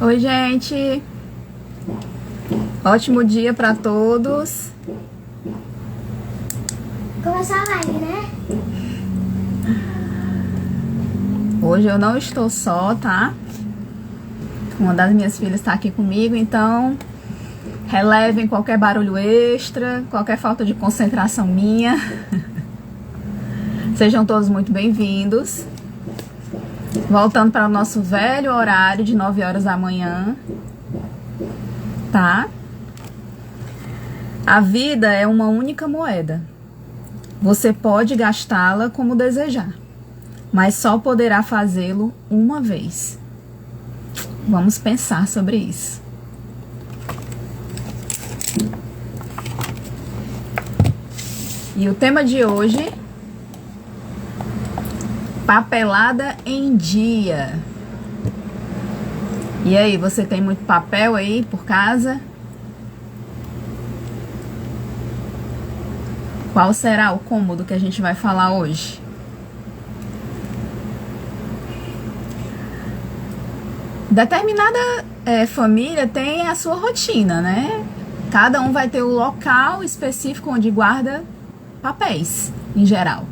Oi, gente. Ótimo dia para todos. Começar a live, né? Hoje eu não estou só, tá? Uma das minhas filhas está aqui comigo, então relevem qualquer barulho extra, qualquer falta de concentração minha. Sejam todos muito bem-vindos. Voltando para o nosso velho horário de 9 horas da manhã, tá? A vida é uma única moeda. Você pode gastá-la como desejar, mas só poderá fazê-lo uma vez. Vamos pensar sobre isso. E o tema de hoje: papelada em dia. E aí, você tem muito papel aí por casa? Qual será o cômodo que a gente vai falar hoje? Determinada família tem a sua rotina, né? Cada um vai ter o local específico onde guarda papéis, em geral.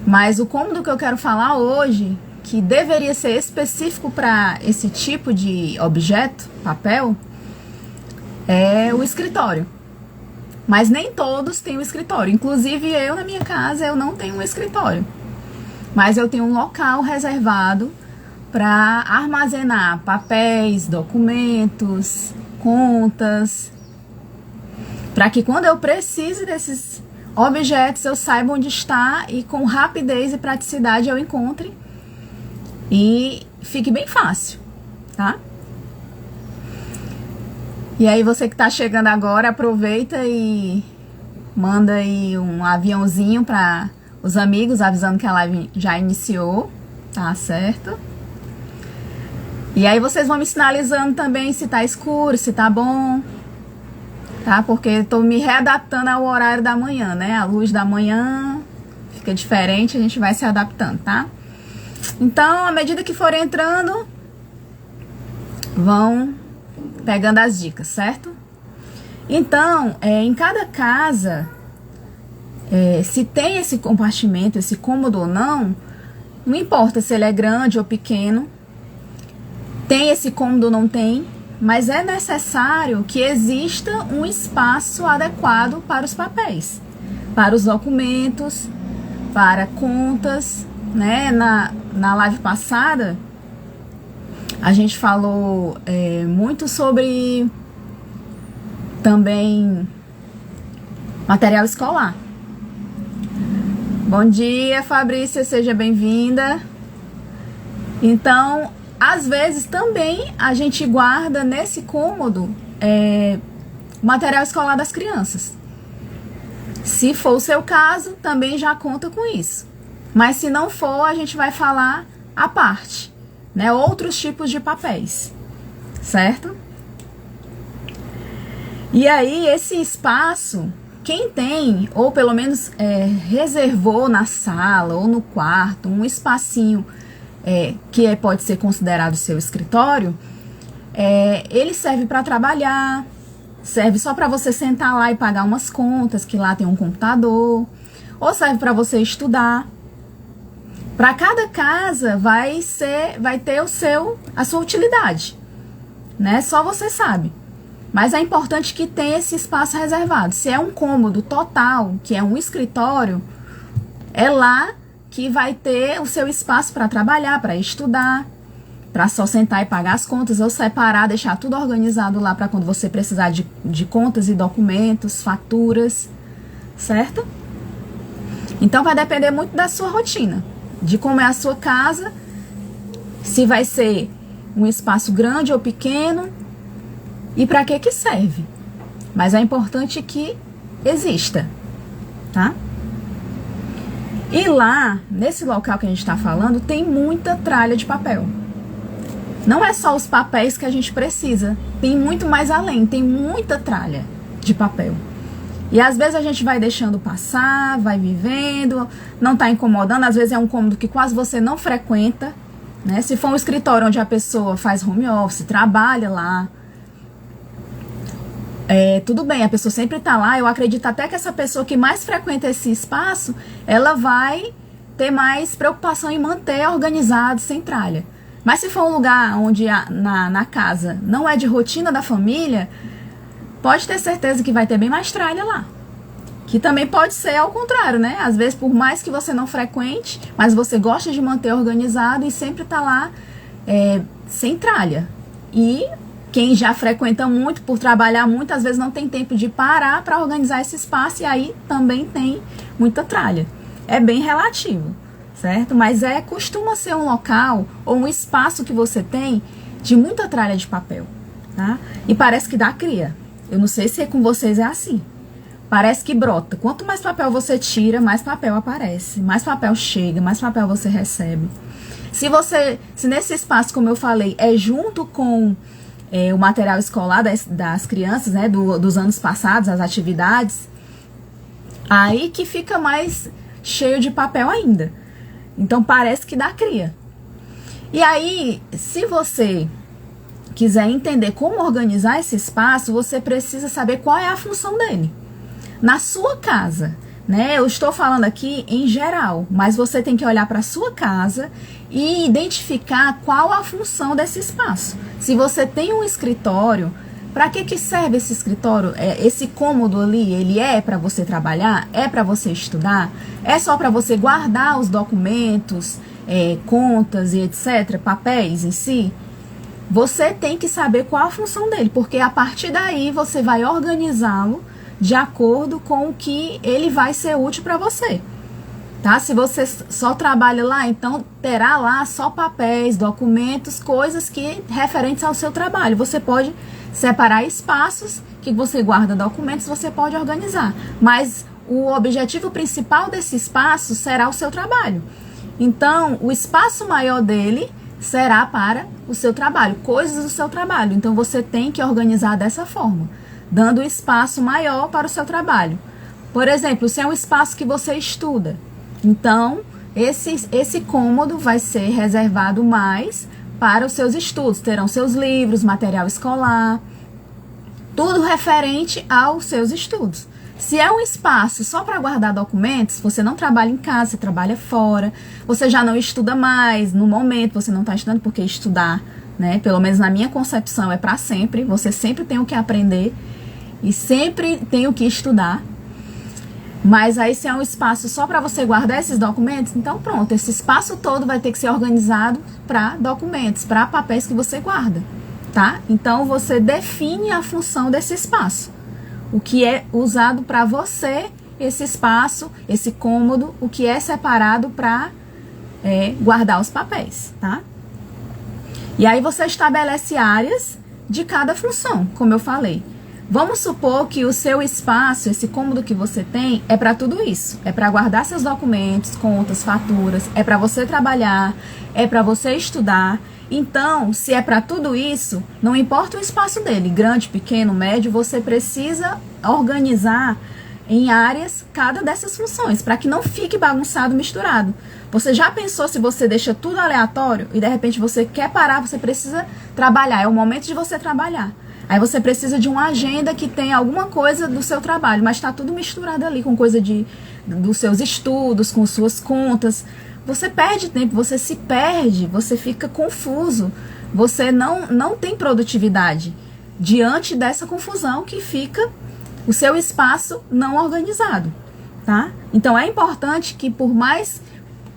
Mas o cômodo que eu quero falar hoje, que deveria ser específico para esse tipo de objeto, papel, é o escritório. Mas nem todos têm um escritório. Inclusive eu, na minha casa, eu não tenho um escritório. Mas eu tenho um local reservado para armazenar papéis, documentos, contas, para que quando eu precise desses objetos eu saiba onde está e com rapidez e praticidade eu encontre e fique bem fácil, tá? E aí você que está chegando agora, aproveita e manda aí um aviãozinho para os amigos avisando que a live já iniciou, tá certo? E aí vocês vão me sinalizando também se tá escuro, se tá bom, tá? Porque eu tô me readaptando ao horário da manhã, né? A luz da manhã fica diferente, a gente vai se adaptando, tá? Então, à medida que forem entrando, vão pegando as dicas, certo? Então, em cada casa, se tem esse compartimento, esse cômodo ou não, não importa se ele é grande ou pequeno, tem esse cômodo ou não tem, mas é necessário que exista um espaço adequado para os papéis, para os documentos, para contas, né? Na live passada, a gente falou muito sobre também material escolar. Bom dia, Fabrícia, seja bem-vinda. Então, às vezes também a gente guarda nesse cômodo material escolar das crianças. Se for o seu caso, também já conta com isso. Mas se não for, a gente vai falar à parte, né? Outros tipos de papéis, certo? E aí, esse espaço, quem tem, ou pelo menos reservou na sala ou no quarto, um espacinho que pode ser considerado seu escritório, ele serve para trabalhar, serve só para você sentar lá e pagar umas contas, que lá tem um computador, ou serve para você estudar. Para cada casa vai ter a sua utilidade, né? Só você sabe. Mas é importante que tenha esse espaço reservado. Se é um cômodo total, que é um escritório, é lá que vai ter o seu espaço para trabalhar, para estudar, para só sentar e pagar as contas, ou separar, deixar tudo organizado lá para quando você precisar de contas e documentos, faturas, certo? Então vai depender muito da sua rotina, de como é a sua casa, se vai ser um espaço grande ou pequeno e para que serve. Mas é importante que exista, tá? E lá, nesse local que a gente está falando, tem muita tralha de papel. Não é só os papéis que a gente precisa, tem muito mais além, tem muita tralha de papel. E às vezes a gente vai deixando passar, vai vivendo, não tá incomodando, às vezes é um cômodo que quase você não frequenta, né? Se for um escritório onde a pessoa faz home office, trabalha lá, tudo bem, a pessoa sempre está lá. Eu acredito até que essa pessoa que mais frequenta esse espaço, ela vai ter mais preocupação em manter organizado, sem tralha. Mas se for um lugar onde na casa não é de rotina da família, pode ter certeza que vai ter bem mais tralha lá. Que também pode ser ao contrário, né? Às vezes, por mais que você não frequente, mas você gosta de manter organizado e sempre tá lá sem tralha. E quem já frequenta muito, por trabalhar muito, às vezes não tem tempo de parar para organizar esse espaço e aí também tem muita tralha. É bem relativo, certo? Mas costuma ser um local ou um espaço que você tem de muita tralha de papel, tá? E parece que dá cria. Eu não sei se com vocês é assim. Parece que brota. Quanto mais papel você tira, mais papel aparece. Mais papel chega, mais papel você recebe. Se nesse espaço, como eu falei, é junto com o material escolar das crianças, né, dos anos passados, as atividades, aí que fica mais cheio de papel ainda. Então parece que dá cria. E aí, se você quiser entender como organizar esse espaço, você precisa saber qual é a função dele. Na sua casa, né? Eu estou falando aqui em geral, mas você tem que olhar para a sua casa e identificar qual a função desse espaço. Se você tem um escritório, para que serve esse escritório? Esse cômodo ali, ele é para você trabalhar? É para você estudar? É só para você guardar os documentos, contas e etc., papéis em si? Você tem que saber qual a função dele, porque a partir daí você vai organizá-lo de acordo com o que ele vai ser útil para você, tá? Se você só trabalha lá, então terá lá só papéis, documentos, coisas que referentes ao seu trabalho. Você pode separar espaços que você guarda documentos, você pode organizar, mas o objetivo principal desse espaço será o seu trabalho. Então, o espaço maior dele será para o seu trabalho, coisas do seu trabalho. Então, você tem que organizar dessa forma, dando espaço maior para o seu trabalho. Por exemplo, se é um espaço que você estuda, então esse cômodo vai ser reservado mais para os seus estudos. Terão seus livros, material escolar, tudo referente aos seus estudos. Se é um espaço só para guardar documentos, você não trabalha em casa, você trabalha fora, você já não estuda mais, no momento você não está estudando, porque estudar, né, pelo menos na minha concepção, é para sempre, você sempre tem o que aprender e sempre tem o que estudar. Mas aí se é um espaço só para você guardar esses documentos, então pronto, esse espaço todo vai ter que ser organizado para documentos, para papéis que você guarda, tá? Então você define a função desse espaço, o que é usado para você, esse espaço, esse cômodo, o que é separado para guardar os papéis, tá? E aí você estabelece áreas de cada função, como eu falei. Vamos supor que o seu espaço, esse cômodo que você tem, é para tudo isso. É para guardar seus documentos, contas, faturas, é para você trabalhar, é para você estudar. Então, se é para tudo isso, não importa o espaço dele, grande, pequeno, médio, você precisa organizar em áreas cada dessas funções, para que não fique bagunçado, misturado. Você já pensou se você deixa tudo aleatório e de repente você quer parar, você precisa trabalhar, é o momento de você trabalhar. Aí você precisa de uma agenda que tenha alguma coisa do seu trabalho, mas está tudo misturado ali com coisa dos seus estudos, com suas contas. Você perde tempo, você se perde, você fica confuso, você não tem produtividade diante dessa confusão que fica o seu espaço não organizado, tá? Então é importante que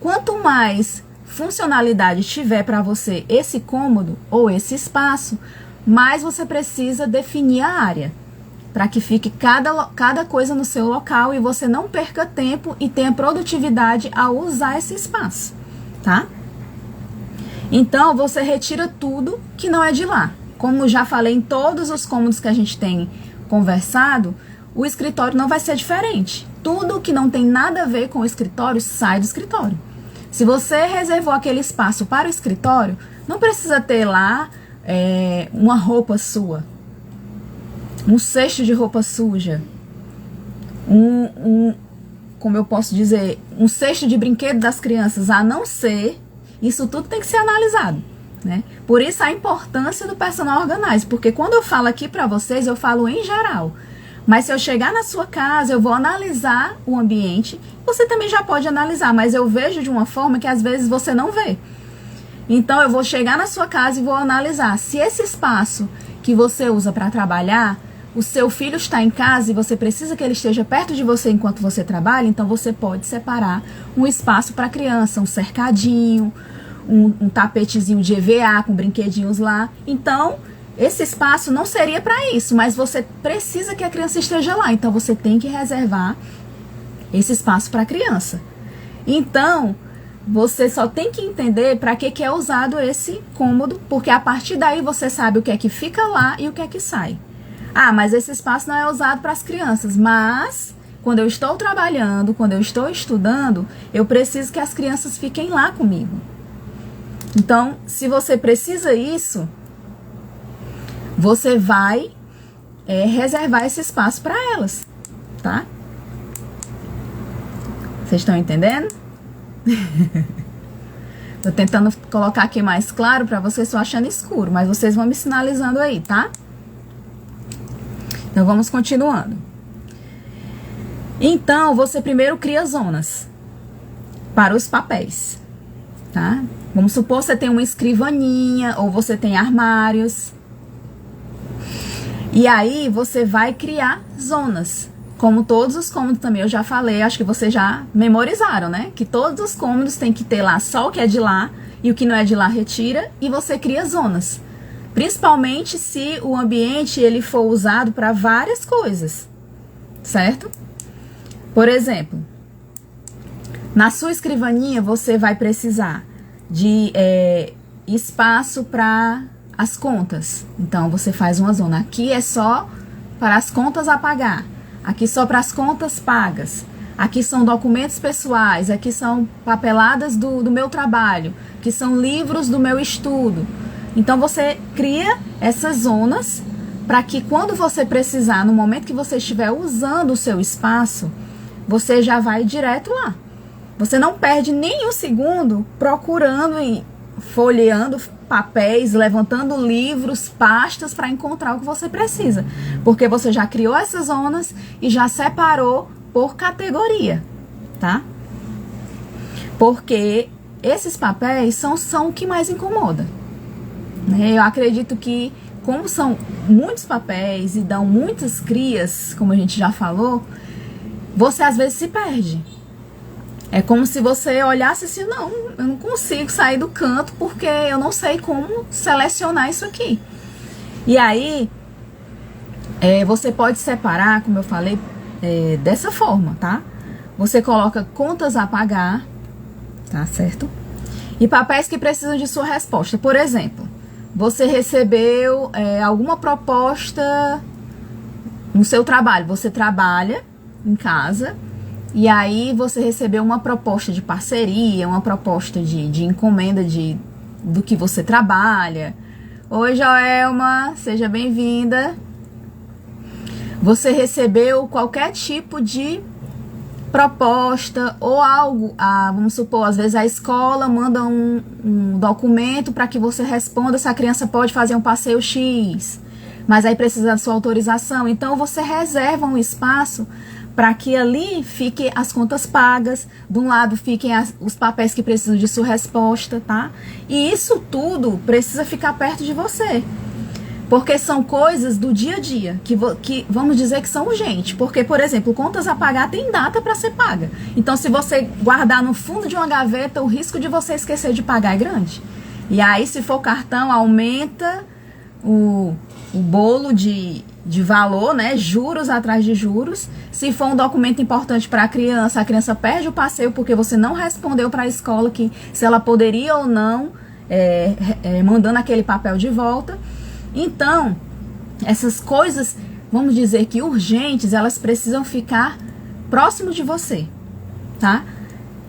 quanto mais funcionalidade tiver para você esse cômodo ou esse espaço, mais você precisa definir a área, para que fique cada coisa no seu local e você não perca tempo e tenha produtividade ao usar esse espaço, tá? Então, você retira tudo que não é de lá. Como já falei em todos os cômodos que a gente tem conversado, o escritório não vai ser diferente. Tudo que não tem nada a ver com o escritório sai do escritório. Se você reservou aquele espaço para o escritório, não precisa ter lá uma roupa sua, um cesto de roupa suja, como eu posso dizer, um cesto de brinquedo das crianças, a não ser Isso tudo tem que ser analisado, né? Por isso a importância do personal organizer, porque quando eu falo aqui para vocês, eu falo em geral. Mas se eu chegar na sua casa, eu vou analisar o ambiente. Você também já pode analisar, mas eu vejo de uma forma que às vezes você não vê. Então eu vou chegar na sua casa e vou analisar se esse espaço que você usa para trabalhar, o seu filho está em casa e você precisa que ele esteja perto de você enquanto você trabalha, então você pode separar um espaço para criança, um cercadinho, um tapetezinho de EVA com brinquedinhos lá. Então, esse espaço não seria para isso, mas você precisa que a criança esteja lá, então você tem que reservar esse espaço para a criança. Então, você só tem que entender para que é usado esse cômodo, porque a partir daí você sabe o que é que fica lá e o que é que sai. Ah, mas esse espaço não é usado para as crianças, mas quando eu estou trabalhando, quando eu estou estudando, eu preciso que as crianças fiquem lá comigo. Então, se você precisa isso, você vai reservar esse espaço para elas, tá? Vocês estão entendendo? Tô tentando colocar aqui mais claro para vocês, só achando escuro, mas vocês vão me sinalizando aí, tá? Então, vamos continuando. Então, você primeiro cria zonas para os papéis, tá? Vamos supor que você tem uma escrivaninha ou você tem armários. E aí, você vai criar zonas. Como todos os cômodos também, eu já falei, acho que vocês já memorizaram, né? Que todos os cômodos tem que ter lá só o que é de lá e o que não é de lá retira e você cria zonas. Principalmente se o ambiente ele for usado para várias coisas, certo? Por exemplo, na sua escrivaninha você vai precisar de espaço para as contas. Então, você faz uma zona. Aqui é só para as contas a pagar. Aqui só para as contas pagas. Aqui são documentos pessoais. Aqui são papeladas do meu trabalho. Aqui são livros do meu estudo. Então, você cria essas zonas para que quando você precisar, no momento que você estiver usando o seu espaço, você já vai direto lá. Você não perde nem um segundo procurando e folheando papéis, levantando livros, pastas para encontrar o que você precisa. Porque você já criou essas zonas e já separou por categoria, tá? Porque esses papéis são o que mais incomoda. Eu acredito que, como são muitos papéis e dão muitas crias, como a gente já falou, você às vezes se perde. É como se você olhasse assim, não, eu não consigo sair do canto porque eu não sei como selecionar isso aqui. E aí, você pode separar, como eu falei, dessa forma, tá? Você coloca contas a pagar, tá certo? E papéis que precisam de sua resposta. Por exemplo, você recebeu alguma proposta no seu trabalho. Você trabalha em casa e aí você recebeu uma proposta de parceria, uma proposta de encomenda do que você trabalha. Oi, Joelma, seja bem-vinda. Você recebeu qualquer tipo de proposta ou algo, vamos supor, às vezes a escola manda um documento para que você responda se a criança pode fazer um passeio X, mas aí precisa da sua autorização. Então você reserva um espaço para que ali fiquem as contas pagas, de um lado fiquem os papéis que precisam de sua resposta, tá? E isso tudo precisa ficar perto de você. Porque são coisas do dia a dia, que vamos dizer que são urgentes. Porque, por exemplo, contas a pagar tem data para ser paga. Então, se você guardar no fundo de uma gaveta, o risco de você esquecer de pagar é grande. E aí, se for cartão, aumenta o bolo de valor, né? Juros atrás de juros. Se for um documento importante para a criança perde o passeio porque você não respondeu para a escola que se ela poderia ou não, mandando aquele papel de volta. Então, essas coisas, vamos dizer que urgentes, elas precisam ficar próximo de você, tá?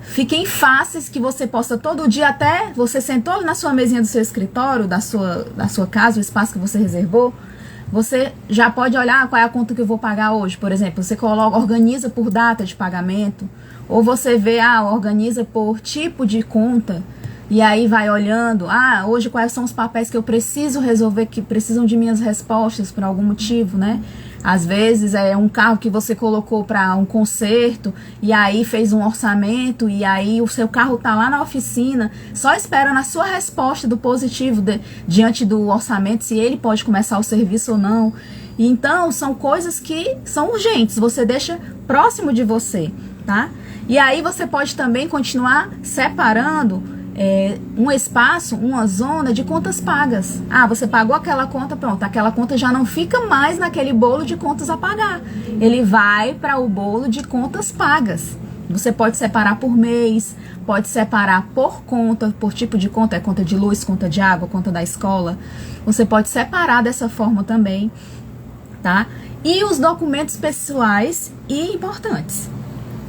Fiquem fáceis que você possa todo dia, até você sentou na sua mesinha do seu escritório, da sua casa, o espaço que você reservou, você já pode olhar qual é a conta que eu vou pagar hoje. Por exemplo, você organiza por data de pagamento, ou você vê, organiza por tipo de conta, e aí vai olhando, hoje quais são os papéis que eu preciso resolver, que precisam de minhas respostas por algum motivo, né? Às vezes é um carro que você colocou para um conserto e aí fez um orçamento e aí o seu carro tá lá na oficina só esperando a sua resposta do positivo diante do orçamento, se ele pode começar o serviço ou não. E então são coisas que são urgentes, você deixa próximo de você, tá? E aí você pode também continuar separando um espaço, uma zona de contas pagas. Você pagou aquela conta, pronto, aquela conta já não fica mais naquele bolo de contas a pagar. Ele vai para o bolo de contas pagas. Você pode separar por mês, pode separar por conta, por tipo de conta, conta de luz, conta de água, conta da escola. Você pode separar dessa forma também, tá? E os documentos pessoais e importantes,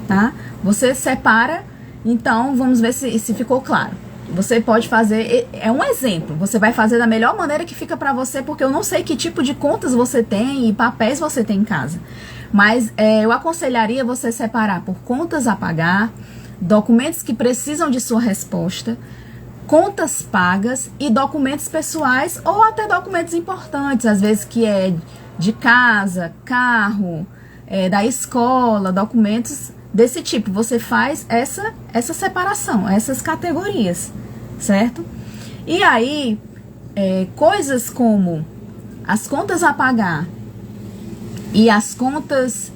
tá? Você separa. Então, vamos ver se ficou claro. Você pode fazer, é um exemplo, você vai fazer da melhor maneira que fica para você, porque eu não sei que tipo de contas você tem e papéis você tem em casa. Mas eu aconselharia você separar por contas a pagar, documentos que precisam de sua resposta, contas pagas e documentos pessoais ou até documentos importantes, às vezes que é de casa, carro, da escola, documentos desse tipo. Você faz essa separação, essas categorias, certo? E aí, coisas como as contas a pagar e as contas,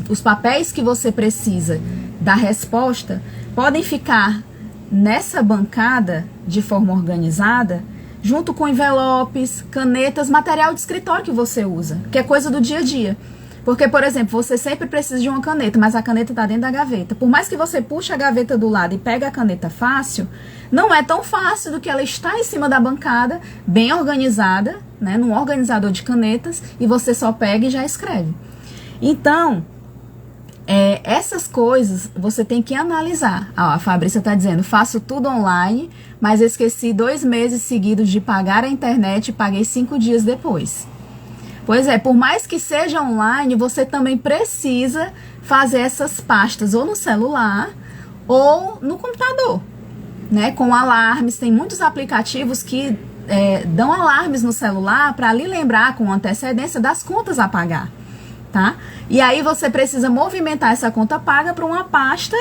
os papéis que você precisa da resposta podem ficar nessa bancada de forma organizada, junto com envelopes, canetas, material de escritório que você usa, que é coisa do dia a dia. Porque, por exemplo, você sempre precisa de uma caneta, mas a caneta está dentro da gaveta. Por mais que você puxe a gaveta do lado e pegue a caneta fácil, não é tão fácil do que ela está em cima da bancada, bem organizada, né, num organizador de canetas, e você só pega e já escreve. Então, essas coisas você tem que analisar. A Fabrícia está dizendo, faço tudo online, mas esqueci 2 meses seguidos de pagar a internet e paguei 5 dias depois. Pois é, por mais que seja online, você também precisa fazer essas pastas ou no celular ou no computador, né? Com alarmes, tem muitos aplicativos que dão alarmes no celular para lhe lembrar com antecedência das contas a pagar, tá? E aí você precisa movimentar essa conta paga para uma pasta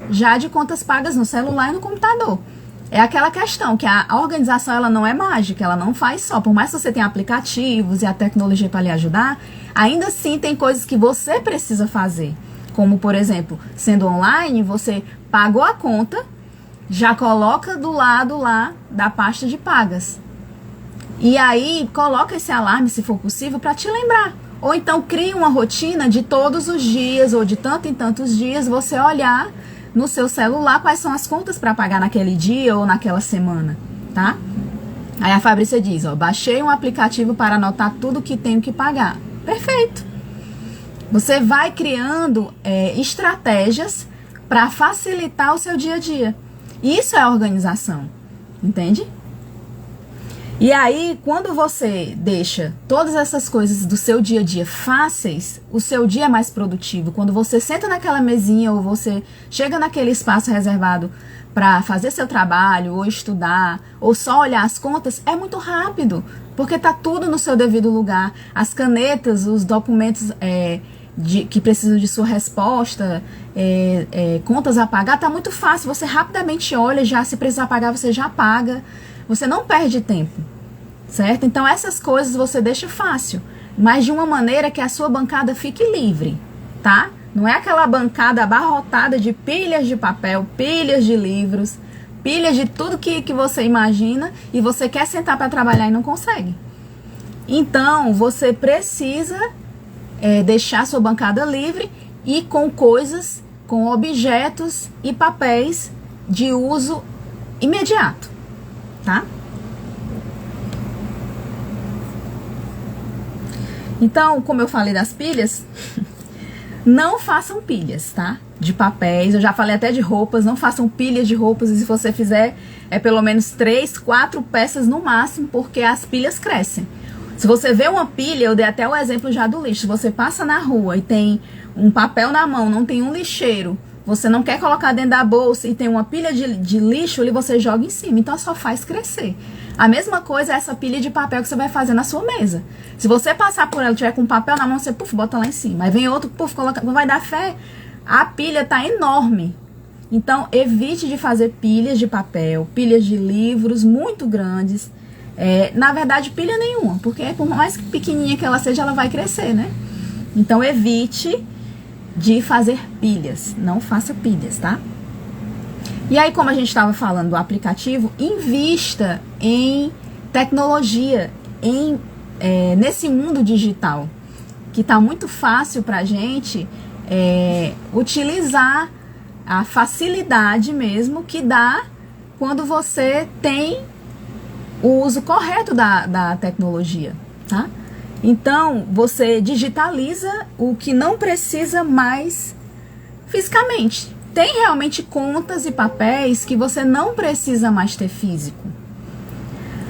já de contas pagas no celular e no computador. É aquela questão que a organização ela não é mágica, ela não faz só. Por mais que você tenha aplicativos e a tecnologia para lhe ajudar, ainda assim tem coisas que você precisa fazer. Como, por exemplo, sendo online, você pagou a conta, já coloca do lado lá da pasta de pagas. E aí coloca esse alarme, se for possível, para te lembrar. Ou então cria uma rotina de todos os dias ou de tanto em tantos dias você olhar no seu celular quais são as contas para pagar naquele dia ou naquela semana, tá? Aí a Fabrícia diz, baixei um aplicativo para anotar tudo que tenho que pagar. Perfeito! Você vai criando estratégias para facilitar o seu dia a dia. Isso é organização, entende? E aí, quando você deixa todas essas coisas do seu dia a dia fáceis, o seu dia é mais produtivo. Quando você senta naquela mesinha ou você chega naquele espaço reservado para fazer seu trabalho, ou estudar, ou só olhar as contas, é muito rápido, porque tá tudo no seu devido lugar. As canetas, os documentos que precisam de sua resposta, contas a pagar, tá muito fácil. Você rapidamente olha, já se precisar pagar, você já paga. Você não perde tempo, certo? Então essas coisas você deixa fácil, mas de uma maneira que a sua bancada fique livre, tá? Não é aquela bancada abarrotada de pilhas de papel, pilhas de livros, pilhas de tudo que você imagina e você quer sentar para trabalhar e não consegue. Então você precisa deixar sua bancada livre e com coisas, com objetos e papéis de uso imediato. Tá? Então, como eu falei das pilhas, não façam pilhas, tá? De papéis, eu já falei até de roupas, não façam pilhas de roupas, e se você fizer, pelo menos 3, 4 peças no máximo, porque as pilhas crescem. Se você vê uma pilha, eu dei até o exemplo já do lixo, se você passa na rua e tem um papel na mão, não tem um lixeiro você não quer colocar dentro da bolsa e tem uma pilha de lixo ali, você joga em cima. Então só faz crescer. A mesma coisa é essa pilha de papel que você vai fazer na sua mesa. Se você passar por ela e tiver com papel na mão, você bota lá em cima. Aí vem outro, coloca, vai dar fé. A pilha tá enorme. Então evite de fazer pilhas de papel, pilhas de livros muito grandes. Na verdade, pilha nenhuma, porque por mais pequenininha que ela seja, ela vai crescer, né? Então evite de fazer pilhas, não faça pilhas, tá? E aí, como a gente estava falando do aplicativo, invista em tecnologia, nesse mundo digital, que tá muito fácil pra gente utilizar a facilidade mesmo que dá quando você tem o uso correto da tecnologia, tá? Então, você digitaliza o que não precisa mais fisicamente. Tem realmente contas e papéis que você não precisa mais ter físico.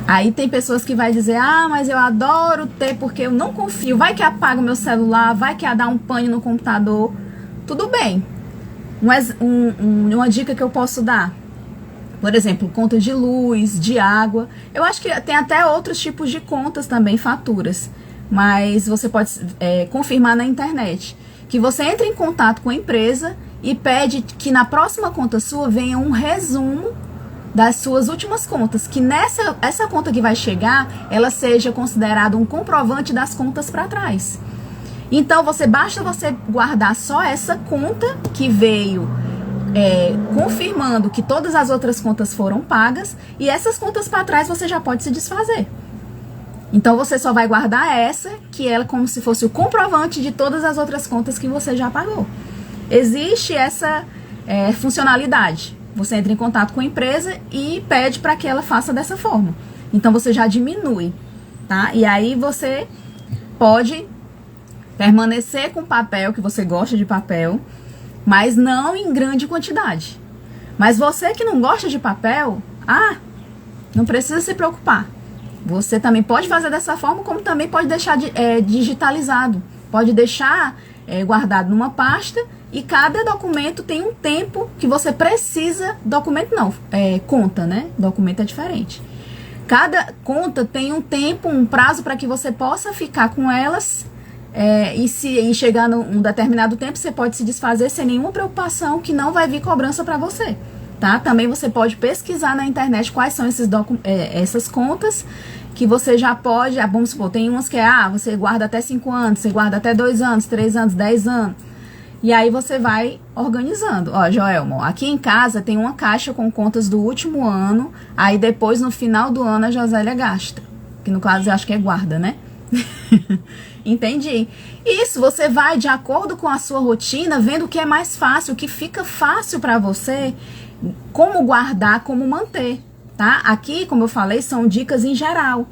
Aí tem pessoas que vai dizer, mas eu adoro ter porque eu não confio. Vai que apaga o meu celular, vai que dá um pane no computador. Tudo bem. Mas uma dica que eu posso dar, por exemplo, conta de luz, de água. Eu acho que tem até outros tipos de contas também, faturas. Mas você pode confirmar na internet. Que você entra em contato com a empresa e pede que na próxima conta sua venha um resumo das suas últimas contas. Que essa conta que vai chegar, ela seja considerada um comprovante das contas para trás. Então, basta você guardar só essa conta que veio confirmando que todas as outras contas foram pagas, e essas contas para trás você já pode se desfazer. Então, você só vai guardar essa, que é como se fosse o comprovante de todas as outras contas que você já pagou. Existe essa funcionalidade. Você entra em contato com a empresa e pede para que ela faça dessa forma. Então, você já diminui, tá? E aí, você pode permanecer com papel, que você gosta de papel, mas não em grande quantidade. Mas você que não gosta de papel, não precisa se preocupar. Você também pode fazer dessa forma, como também pode deixar digitalizado. Pode deixar guardado numa pasta, e cada documento tem um tempo que você precisa. Documento não, conta, né? Documento é diferente. Cada conta tem um tempo, um prazo para que você possa ficar com elas. E chegar num determinado tempo, você pode se desfazer sem nenhuma preocupação, que não vai vir cobrança para você. Tá? Também você pode pesquisar na internet quais são essas contas que você já pode, vamos supor, tem umas que você guarda até 5 anos, você guarda até 2 anos, 3 anos, 10 anos. E aí você vai organizando. Ó, Joelma, aqui em casa tem uma caixa com contas do último ano, aí depois no final do ano a Josélia gasta. Que no caso eu acho que é guarda, né? Entendi. Isso, você vai de acordo com a sua rotina, vendo o que é mais fácil, o que fica fácil para você, como guardar, como manter, tá? Aqui, como eu falei, são dicas em geral,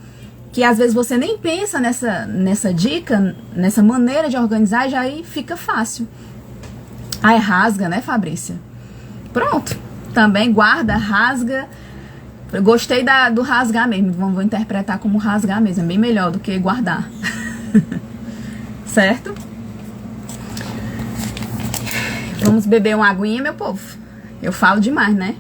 que às vezes você nem pensa nessa dica, nessa maneira de organizar, e já aí fica fácil. Rasga, né, Fabrícia? Pronto. Também guarda, rasga. Eu gostei do rasgar mesmo, vou interpretar como rasgar mesmo, é bem melhor do que guardar. Certo? Vamos beber uma aguinha, meu povo. Eu falo demais, né?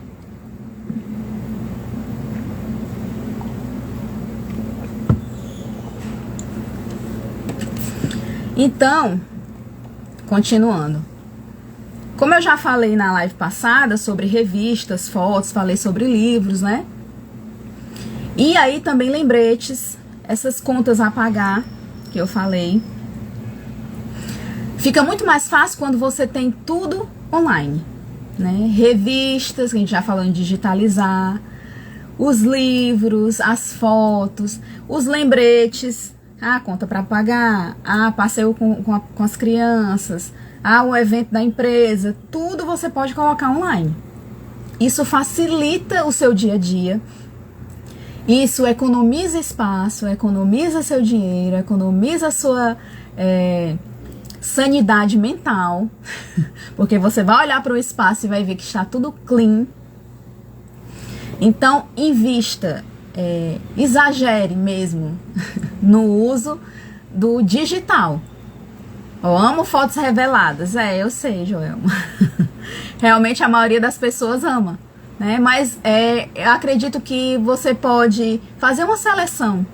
Então, continuando. Como eu já falei na live passada sobre revistas, fotos, falei sobre livros, né? E aí também lembretes, essas contas a pagar que eu falei. Fica muito mais fácil quando você tem tudo online, né? Revistas, que a gente já falou em digitalizar, os livros, as fotos, os lembretes, conta para pagar, passeio com as crianças, o evento da empresa, tudo você pode colocar online. Isso facilita o seu dia a dia. Isso economiza espaço, economiza seu dinheiro, economiza a sua sanidade mental, porque você vai olhar para o espaço e vai ver que está tudo clean. Então, invista, exagere mesmo no uso do digital. Eu amo fotos reveladas, eu sei, Joelma. Realmente a maioria das pessoas ama, né? Mas eu acredito que você pode fazer uma seleção,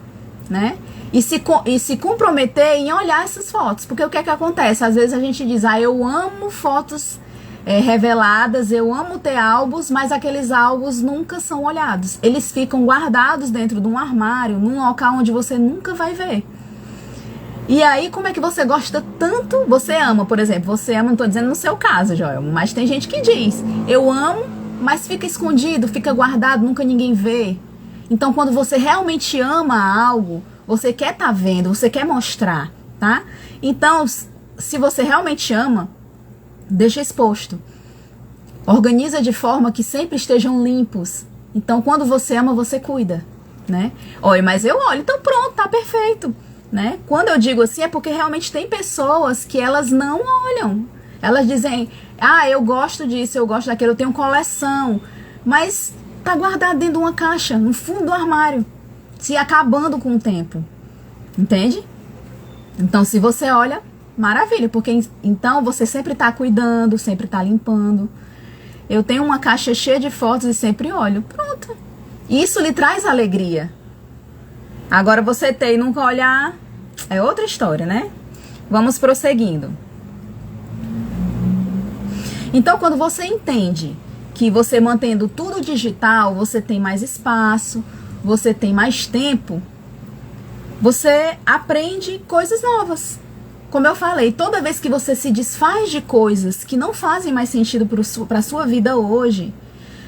né? E se comprometer em olhar essas fotos. Porque o que é que acontece? Às vezes a gente diz, eu amo fotos reveladas, eu amo ter álbuns, mas aqueles álbuns nunca são olhados. Eles ficam guardados dentro de um armário, num local onde você nunca vai ver. E aí, como é que você gosta tanto? Você ama, por exemplo, você ama, não estou dizendo no seu caso, Joel, mas tem gente que diz, eu amo, mas fica escondido, fica guardado, nunca ninguém vê. Então, quando você realmente ama algo, você quer estar vendo, você quer mostrar, tá? Então, se você realmente ama, deixa exposto. Organiza de forma que sempre estejam limpos. Então, quando você ama, você cuida, né? Olha, mas eu olho, então pronto, tá perfeito. Né? Quando eu digo assim é porque realmente tem pessoas que elas não olham. Elas dizem, eu gosto disso, eu gosto daquilo, eu tenho coleção, mas tá guardado dentro de uma caixa, no fundo do armário, se acabando com o tempo. Entende? Então se você olha, maravilha, porque então você sempre tá cuidando, sempre tá limpando. Eu tenho uma caixa cheia de fotos e sempre olho. Pronto. Isso lhe traz alegria. Agora você ter e nunca olhar é outra história, né? Vamos prosseguindo. Então, quando você entende que você mantendo tudo digital, você tem mais espaço, você tem mais tempo, você aprende coisas novas. Como eu falei, toda vez que você se desfaz de coisas que não fazem mais sentido para a sua vida hoje,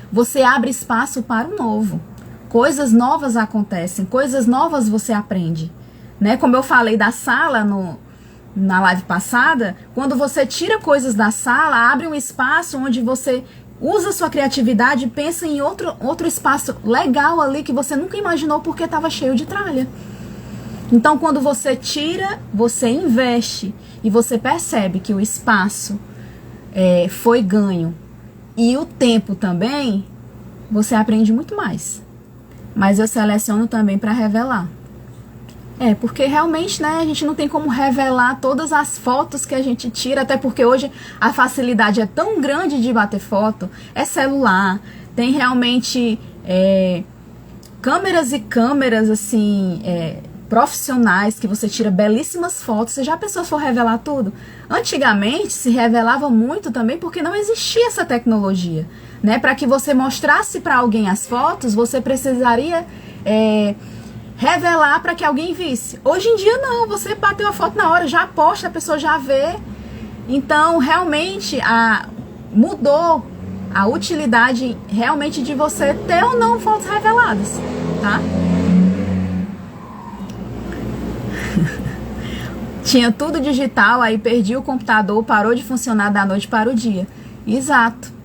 você abre espaço para o novo. Coisas novas acontecem, coisas novas você aprende, né? Como eu falei da sala na live passada, quando você tira coisas da sala, abre um espaço onde você usa sua criatividade e pensa em outro espaço legal ali que você nunca imaginou porque estava cheio de tralha. Então, quando você tira, você investe e você percebe que o espaço foi ganho e o tempo também, você aprende muito mais. Mas eu seleciono também para revelar. Porque realmente, né, a gente não tem como revelar todas as fotos que a gente tira, até porque hoje a facilidade é tão grande de bater foto, é celular, tem realmente câmeras e câmeras, assim, profissionais, que você tira belíssimas fotos. Você já pensou se for revelar tudo? Antigamente se revelava muito também porque não existia essa tecnologia. Né? Para que você mostrasse para alguém as fotos, você precisaria revelar para que alguém visse. Hoje em dia não, você bateu a foto na hora, já posta, a pessoa já vê. Então realmente mudou a utilidade realmente de você ter ou não fotos reveladas, tá? Tinha tudo digital, aí perdi o computador, parou de funcionar da noite para o dia. Exato.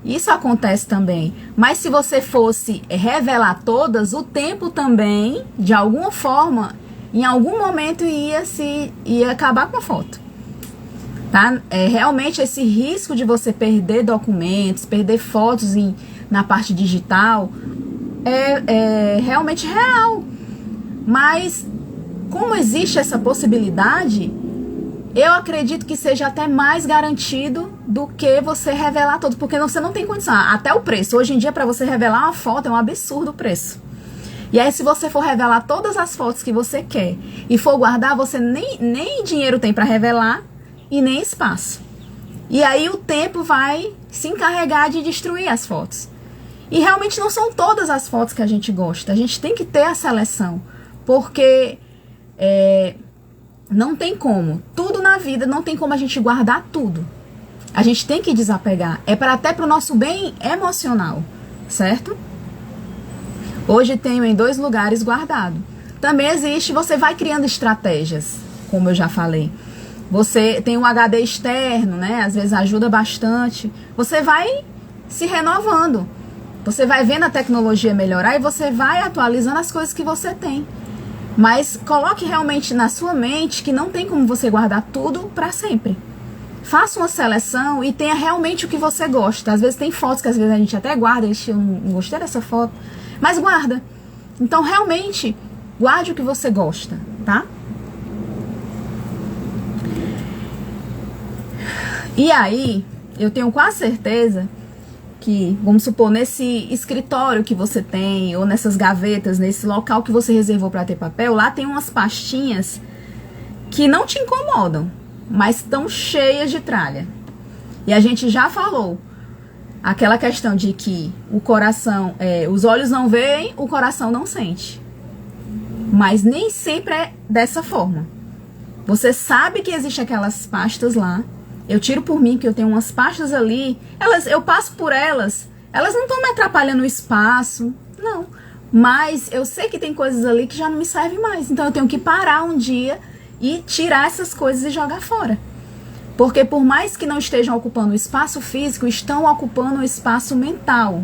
Isso acontece também. Mas se você fosse revelar todas, o tempo também, de alguma forma, em algum momento ia acabar com a foto. Tá? Realmente esse risco de você perder documentos, perder fotos na parte digital é realmente real. Mas como existe essa possibilidade, eu acredito que seja até mais garantido do que você revelar tudo, porque você não tem condição. Até o preço. Hoje em dia, para você revelar uma foto, é um absurdo o preço. E aí, se você for revelar todas as fotos que você quer e for guardar, você nem dinheiro tem para revelar e nem espaço. E aí, o tempo vai se encarregar de destruir as fotos. E realmente não são todas as fotos que a gente gosta. A gente tem que ter a seleção, porque não tem como. Tudo na vida não tem como a gente guardar tudo. A gente tem que desapegar. Até para o nosso bem emocional, certo? Hoje tenho em 2 lugares guardado. Também existe, você vai criando estratégias, como eu já falei. Você tem um HD externo, né? Às vezes ajuda bastante. Você vai se renovando. Você vai vendo a tecnologia melhorar e você vai atualizando as coisas que você tem. Mas coloque realmente na sua mente que não tem como você guardar tudo para sempre. Faça uma seleção e tenha realmente o que você gosta. Às vezes tem fotos que às vezes a gente até guarda, eu não gostei dessa foto, mas guarda. Então realmente guarde o que você gosta, tá? E aí, eu tenho quase certeza que, vamos supor, nesse escritório que você tem, ou nessas gavetas, nesse local que você reservou para ter papel, lá tem umas pastinhas que não te incomodam, mas estão cheias de tralha. E a gente já falou aquela questão de que o coração, os olhos não veem, o coração não sente. Mas nem sempre é dessa forma. Você sabe que existe aquelas pastas lá. Eu tiro por mim que eu tenho umas pastas ali, eu passo por elas não estão me atrapalhando o espaço, não. Mas eu sei que tem coisas ali que já não me servem mais. Então eu tenho que parar um dia e tirar essas coisas e jogar fora. Porque por mais que não estejam ocupando o espaço físico, estão ocupando o espaço mental.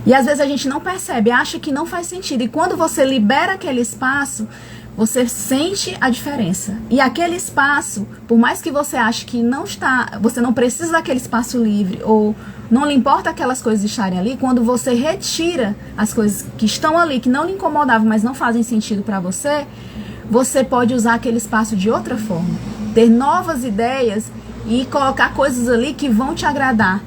E às vezes a gente não percebe, acha que não faz sentido. E quando você libera aquele espaço, você sente a diferença. E aquele espaço, por mais que você ache que não está, você não precisa daquele espaço livre, ou não lhe importa aquelas coisas estarem ali, quando você retira as coisas que estão ali, que não lhe incomodavam, mas não fazem sentido para você, você pode usar aquele espaço de outra forma. Ter novas ideias e colocar coisas ali que vão te agradar.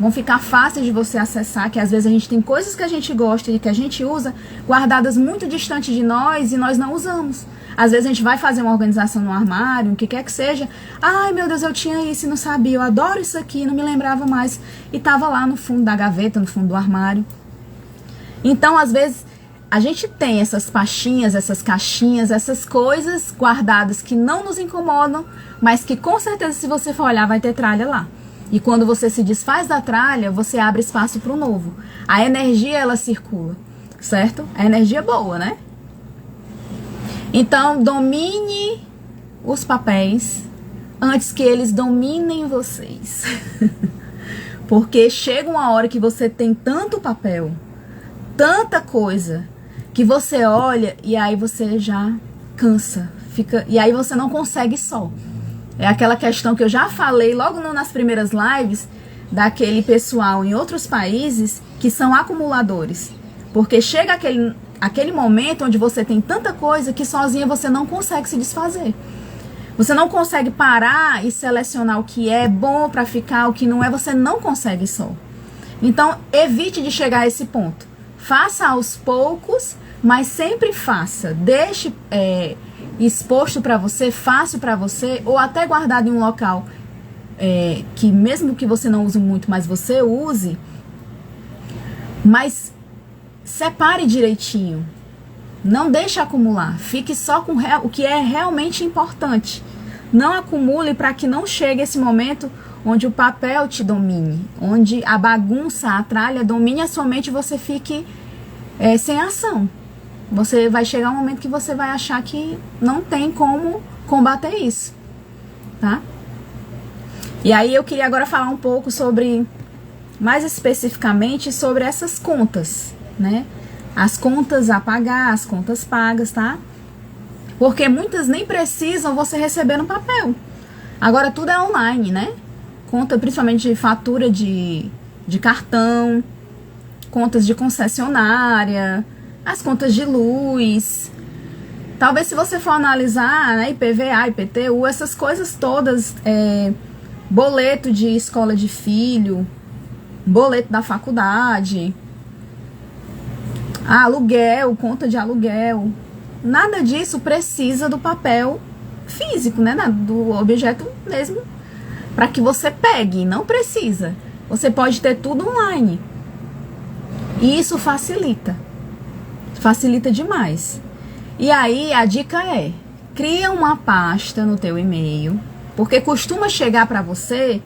Vão ficar fáceis de você acessar, que às vezes a gente tem coisas que a gente gosta e que a gente usa guardadas muito distante de nós e nós não usamos. Às vezes a gente vai fazer uma organização no armário, o que quer que seja. Ai, meu Deus, eu tinha isso e não sabia. Eu adoro isso aqui, não me lembrava mais. E estava lá no fundo da gaveta, no fundo do armário. Então, às vezes, a gente tem essas pastinhas, essas caixinhas, essas coisas guardadas que não nos incomodam, mas que com certeza, se você for olhar, vai ter tralha lá. E quando você se desfaz da tralha, você abre espaço para o novo. A energia, ela circula, certo? A energia é boa, né? Então, domine os papéis antes que eles dominem vocês. Porque chega uma hora que você tem tanto papel, tanta coisa, que você olha e aí você já cansa. E aí você não consegue só. É aquela questão que eu já falei logo nas primeiras lives, daquele pessoal em outros países que são acumuladores. Porque chega aquele momento onde você tem tanta coisa que sozinha você não consegue se desfazer. Você não consegue parar e selecionar o que é bom para ficar, o que não é, você não consegue só. Então, evite de chegar a esse ponto. Faça aos poucos, mas sempre faça. Deixe exposto para você, fácil para você, ou até guardado em um local que mesmo que você não use muito, mas você use, mas separe direitinho. Não deixe acumular. Fique só com o que é realmente importante. Não acumule para que não chegue esse momento onde o papel te domine, onde a bagunça, a tralha domine a sua mente e você fique sem ação. Você vai chegar um momento que você vai achar que não tem como combater isso, tá? E aí eu queria agora falar um pouco sobre, mais especificamente, sobre essas contas, né? As contas a pagar, as contas pagas, tá? Porque muitas nem precisam você receber no papel. Agora tudo é online, né? Conta principalmente de fatura de cartão, contas de concessionária, as contas de luz. Talvez se você for analisar, né, IPVA, IPTU, essas coisas todas, boleto de escola de filho, boleto da faculdade, aluguel, conta de aluguel, nada disso precisa do papel físico, né, do objeto mesmo, para que você pegue, não precisa. Você pode ter tudo online. E isso facilita demais. E aí a dica é: cria uma pasta no teu e-mail, porque costuma chegar para você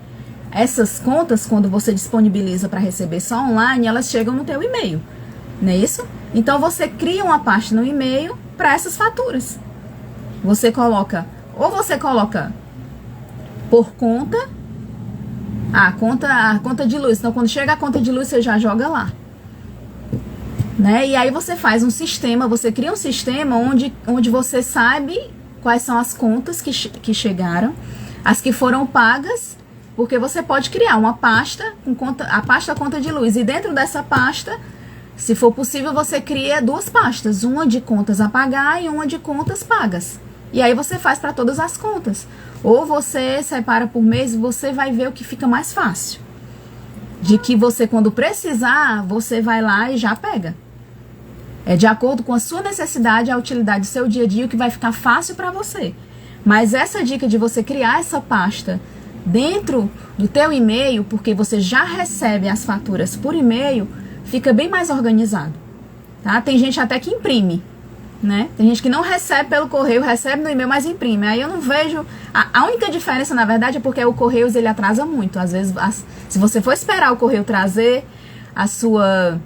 essas contas, quando você disponibiliza para receber só online, elas chegam no teu e-mail, não é isso? Então você cria uma pasta no e-mail para essas faturas. Você coloca por conta, a conta de luz. Então quando chega a conta de luz, você já joga lá. Né? E aí você faz um sistema, você cria um sistema onde você sabe quais são as contas que chegaram, as que foram pagas, porque você pode criar uma pasta, a pasta conta de luz, e dentro dessa pasta, se for possível, você cria duas pastas, uma de contas a pagar e uma de contas pagas, E aí você faz para todas as contas. Ou você separa por mês, você vai ver o que fica mais fácil. De que você, quando precisar, você vai lá e já pega. É de acordo com a sua necessidade, a utilidade do seu dia a dia, o que vai ficar fácil para você. Mas essa dica de você criar essa pasta dentro do teu e-mail, porque você já recebe as faturas por e-mail, fica bem mais organizado, tá? Tem gente até que imprime, né? Tem gente que não recebe pelo correio, recebe no e-mail, mas imprime. Aí eu não vejo... A única diferença, na verdade, é porque o Correios, ele atrasa muito. Às vezes, se você for esperar o correio trazer a sua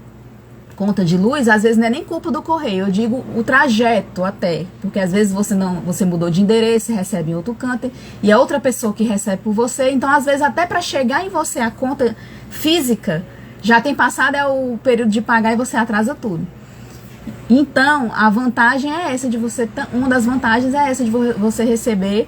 conta de luz, às vezes não é nem culpa do correio, eu digo o trajeto até, porque às vezes você mudou de endereço, recebe em outro canto, e é outra pessoa que recebe por você, então às vezes até para chegar em você a conta física, já tem passado o período de pagar e você atrasa tudo. Então, a vantagem é essa de você, uma das vantagens é essa de você receber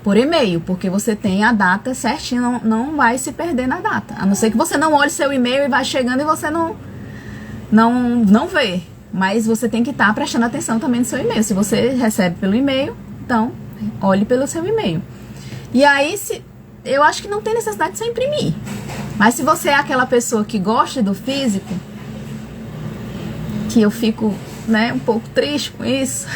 por e-mail, porque você tem a data certinha, não vai se perder na data. A não ser que você não olhe seu e-mail e vai chegando e você não vê. Mas você tem que estar prestando atenção também no seu e-mail. Se você recebe pelo e-mail, então olhe pelo seu e-mail. E aí, eu acho que não tem necessidade de você imprimir. Mas se você é aquela pessoa que gosta do físico, que eu fico, né, um pouco triste com isso...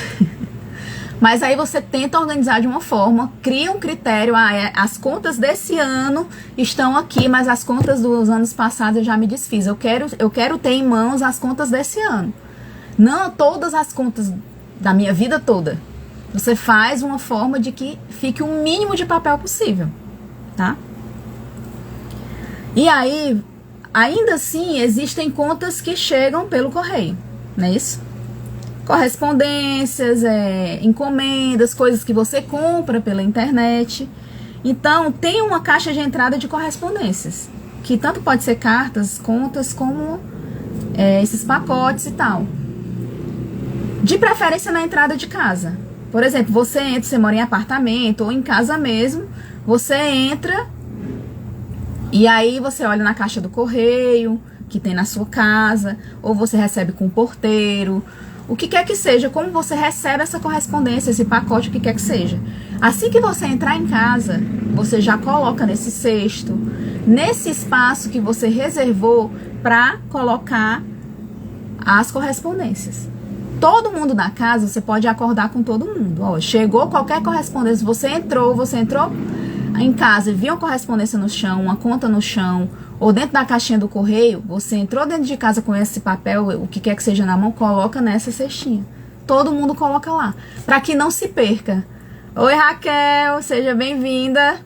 Mas aí você tenta organizar de uma forma, cria um critério, as contas desse ano estão aqui, mas as contas dos anos passados eu já me desfiz. Eu quero ter em mãos as contas desse ano. Não todas as contas da minha vida toda. Você faz uma forma de que fique o mínimo de papel possível, tá? E aí, ainda assim, existem contas que chegam pelo correio, não é isso? Correspondências, encomendas, coisas que você compra pela internet. Então, tem uma caixa de entrada de correspondências, que tanto pode ser cartas, contas, como esses pacotes e tal. De preferência na entrada de casa. Por exemplo, você mora em apartamento ou em casa mesmo, você entra e aí você olha na caixa do correio, que tem na sua casa, ou você recebe com o porteiro, o que quer que seja, como você recebe essa correspondência, esse pacote, o que quer que seja. Assim que você entrar em casa, você já coloca nesse cesto, nesse espaço que você reservou para colocar as correspondências. Todo mundo da casa, você pode acordar com todo mundo. Ó, chegou qualquer correspondência, você entrou em casa e viu uma correspondência no chão, uma conta no chão, ou dentro da caixinha do correio, você entrou dentro de casa com esse papel, o que quer que seja na mão, coloca nessa cestinha. Todo mundo coloca lá, para que não se perca. Oi, Raquel, seja bem-vinda.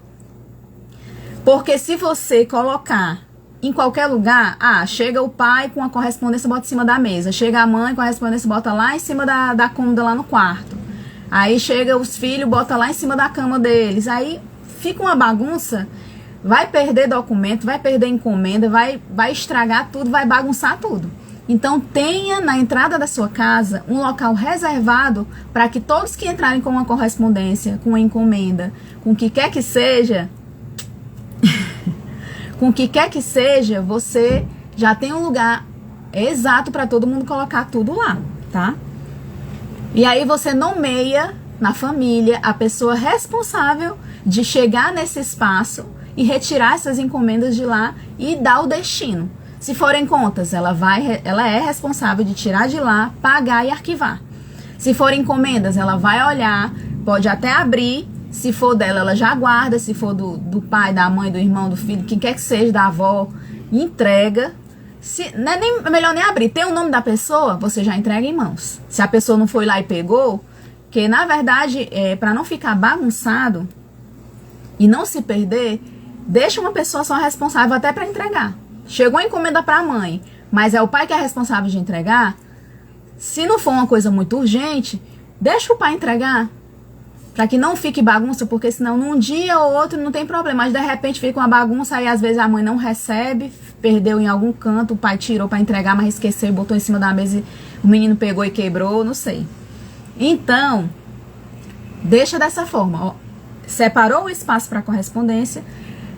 Porque se você colocar em qualquer lugar, chega o pai com a correspondência, bota em cima da mesa. Chega a mãe com a correspondência, bota lá em cima da cômoda, lá no quarto. Aí chega os filhos, bota lá em cima da cama deles. Aí fica uma bagunça. Vai perder documento, vai perder encomenda, vai estragar tudo, vai bagunçar tudo. Então tenha na entrada da sua casa um local reservado para que todos que entrarem com uma correspondência, com uma encomenda, com o que quer que seja, você já tem um lugar exato para todo mundo colocar tudo lá, tá? E aí você nomeia na família a pessoa responsável de chegar nesse espaço e retirar essas encomendas de lá e dar o destino. Se forem contas, ela é responsável de tirar de lá, pagar e arquivar. Se forem encomendas, ela vai olhar, pode até abrir. Se for dela, ela já guarda. Se for do pai, da mãe, do irmão, do filho, quem quer que seja, da avó, entrega. Não é melhor nem abrir. Tem o nome da pessoa, você já entrega em mãos. Se a pessoa não foi lá e pegou, que na verdade, para não ficar bagunçado e não se perder, deixa uma pessoa só responsável até para entregar. Chegou a encomenda para a mãe, mas é o pai que é responsável de entregar. Se não for uma coisa muito urgente, deixa o pai entregar, para que não fique bagunça, porque senão num dia ou outro não tem problema, mas de repente fica uma bagunça e às vezes a mãe não recebe, perdeu em algum canto, o pai tirou para entregar, mas esqueceu e botou em cima da mesa e o menino pegou e quebrou, não sei. Então, deixa dessa forma, ó. Separou o espaço para correspondência,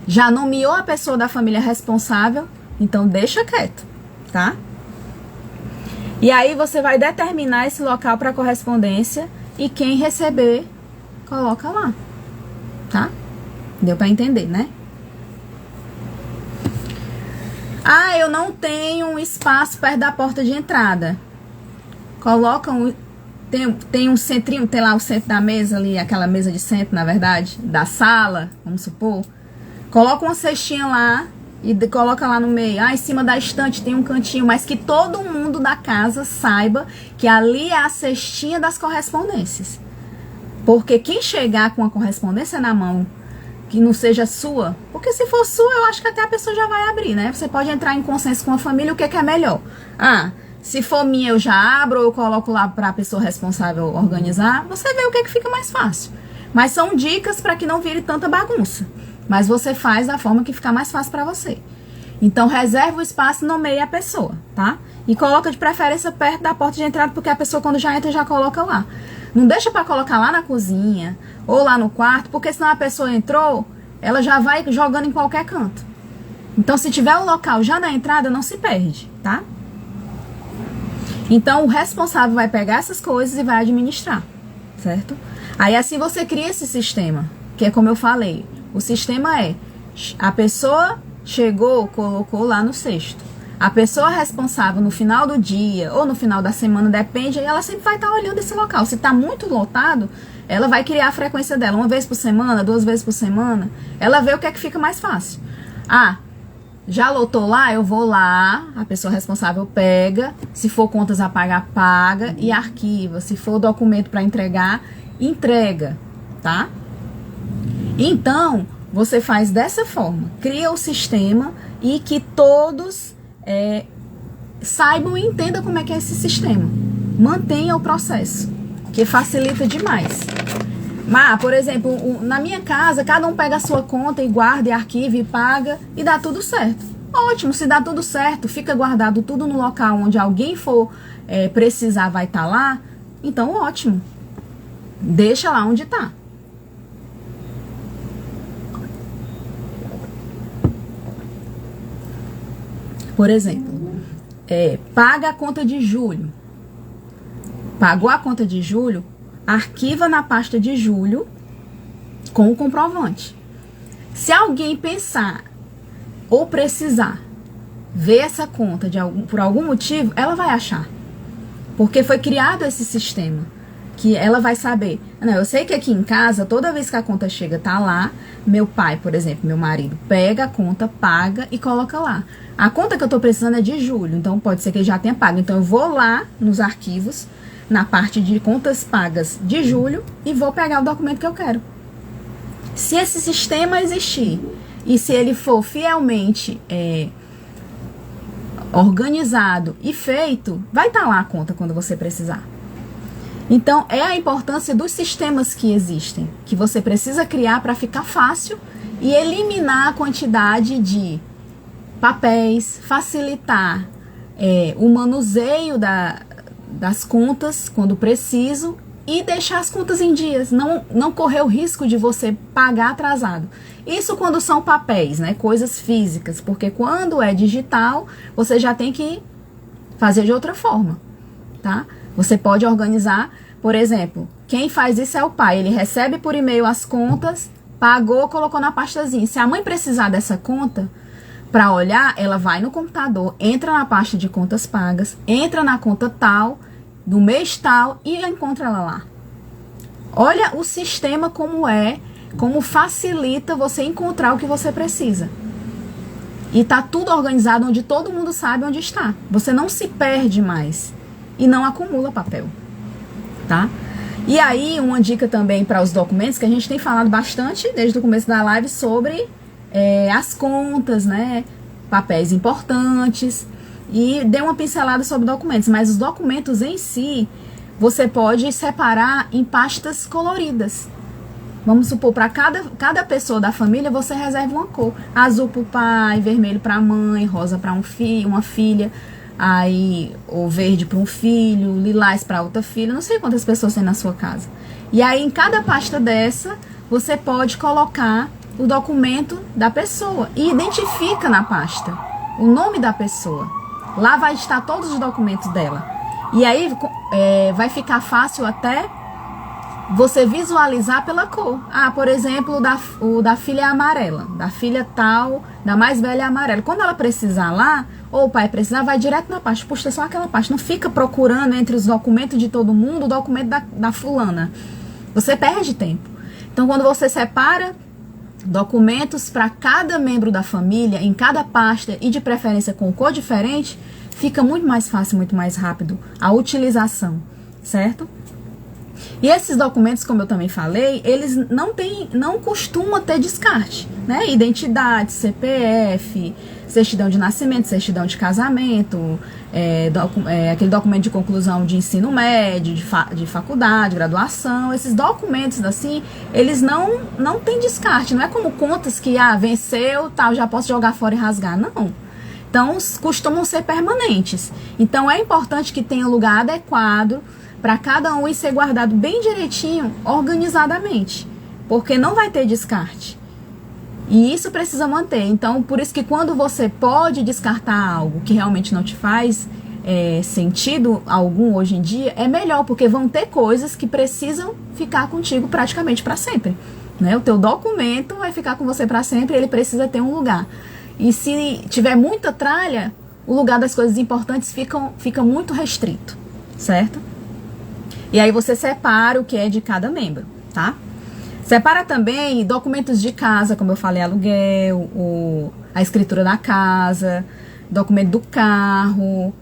já nomeou a pessoa da família responsável, então deixa quieto, tá? E aí você vai determinar esse local para correspondência, e quem receber, coloca lá, tá? Deu para entender, né? Ah, eu não tenho um espaço perto da porta de entrada. Coloca tem um centrinho, tem lá o centro da mesa ali, aquela mesa de centro, na verdade, da sala, vamos supor. Coloca uma cestinha lá e coloca lá no meio. Ah, em cima da estante tem um cantinho, mas que todo mundo da casa saiba que ali é a cestinha das correspondências. Porque quem chegar com a correspondência na mão, que não seja sua, porque se for sua, eu acho que até a pessoa já vai abrir, né? Você pode entrar em consenso com a família, o que é melhor. Ah, se for minha, eu já abro, ou eu coloco lá para a pessoa responsável organizar. Você vê o que fica mais fácil. Mas são dicas para que não vire tanta bagunça. Mas você faz da forma que ficar mais fácil para você. Então, reserva o espaço e nomeia a pessoa, tá? E coloca de preferência perto da porta de entrada, porque a pessoa quando já entra, já coloca lá. Não deixa para colocar lá na cozinha ou lá no quarto, porque senão a pessoa entrou, ela já vai jogando em qualquer canto. Então, se tiver o local já na entrada, não se perde, tá? Então, o responsável vai pegar essas coisas e vai administrar, certo? Aí, assim, você cria esse sistema, que é como eu falei. O sistema é, a pessoa chegou, colocou lá no cesto. A pessoa responsável no final do dia ou no final da semana, depende, ela sempre vai estar olhando esse local. Se está muito lotado, ela vai criar a frequência dela, 1 vez por semana, 2 vezes por semana. Ela vê o que é que fica mais fácil. Ah, já lotou lá? Eu vou lá, a pessoa responsável pega, se for contas a pagar, paga e arquiva. Se for documento para entregar, entrega, tá? Então, você faz dessa forma, cria o sistema e que todos saibam e entendam como é que é esse sistema. Mantenha o processo, que facilita demais. Mas, por exemplo, na minha casa, cada um pega a sua conta e guarda e arquiva e paga e dá tudo certo. Ótimo, se dá tudo certo, fica guardado tudo no local onde alguém for precisar, vai estar lá, então ótimo. Deixa lá onde está. Por exemplo, paga a conta de julho. Pagou a conta de julho, arquiva na pasta de julho com o comprovante. Se alguém pensar ou precisar ver essa conta por algum motivo, ela vai achar. Porque foi criado esse sistema. Que ela vai saber. Não, eu sei que aqui em casa, toda vez que a conta chega, tá lá. Meu pai, por exemplo, meu marido, pega a conta, paga e coloca lá. A conta que eu tô precisando é de julho, então pode ser que ele já tenha pago. Então eu vou lá nos arquivos, na parte de contas pagas de julho, e vou pegar o documento que eu quero. Se esse sistema existir, e se ele for fielmente organizado e feito, vai estar lá a conta quando você precisar. Então, é a importância dos sistemas que existem, que você precisa criar para ficar fácil e eliminar a quantidade de papéis, facilitar o manuseio das contas quando preciso e deixar as contas em dias, não correr o risco de você pagar atrasado. Isso quando são papéis, né, coisas físicas, porque quando é digital, você já tem que fazer de outra forma, tá? Você pode organizar, por exemplo, quem faz isso é o pai. Ele recebe por e-mail as contas, pagou, colocou na pastazinha. Se a mãe precisar dessa conta para olhar, ela vai no computador, entra na pasta de contas pagas, entra na conta tal, do mês tal e encontra ela lá. Olha o sistema como facilita você encontrar o que você precisa. E tá tudo organizado onde todo mundo sabe onde está. Você não se perde mais. E não acumula papel, tá? E aí, uma dica também para os documentos, que a gente tem falado bastante desde o começo da live sobre as contas, né? Papéis importantes. E dei uma pincelada sobre documentos, mas os documentos em si, você pode separar em pastas coloridas. Vamos supor, para cada pessoa da família, você reserva uma cor. Azul para o pai, vermelho para a mãe, rosa para uma filha. Aí, ou verde para um filho, lilás para outra filha, não sei quantas pessoas tem na sua casa. E aí, em cada pasta dessa, você pode colocar o documento da pessoa e identifica na pasta o nome da pessoa. Lá vai estar todos os documentos dela. E aí, vai ficar fácil até você visualizar pela cor. Ah, por exemplo, o da filha é amarela, da filha tal, da mais velha é amarela. Quando ela precisar lá, ou o pai precisar, vai direto na pasta, puxa só aquela pasta. Não fica procurando entre os documentos de todo mundo o documento da fulana. Você perde tempo. Então, quando você separa documentos para cada membro da família, em cada pasta e de preferência com cor diferente, fica muito mais fácil, muito mais rápido a utilização, certo? E esses documentos, como eu também falei, eles não costumam ter descarte, né? Identidade, CPF, certidão de nascimento, certidão de casamento, aquele documento de conclusão de ensino médio, de faculdade, graduação, esses documentos assim, eles não têm descarte, não é como contas que, venceu, tal, já posso jogar fora e rasgar, não. Então, costumam ser permanentes. Então, é importante que tenha lugar adequado para cada um e ser guardado bem direitinho, organizadamente, porque não vai ter descarte. E isso precisa manter. Então, por isso que quando você pode descartar algo que realmente não te faz sentido algum hoje em dia, é melhor, porque vão ter coisas que precisam ficar contigo praticamente para sempre, né? O teu documento vai ficar com você para sempre, ele precisa ter um lugar. E se tiver muita tralha, o lugar das coisas importantes fica muito restrito, certo? E aí você separa o que é de cada membro, tá? Separa também documentos de casa, como eu falei, aluguel, a escritura da casa, documento do carro.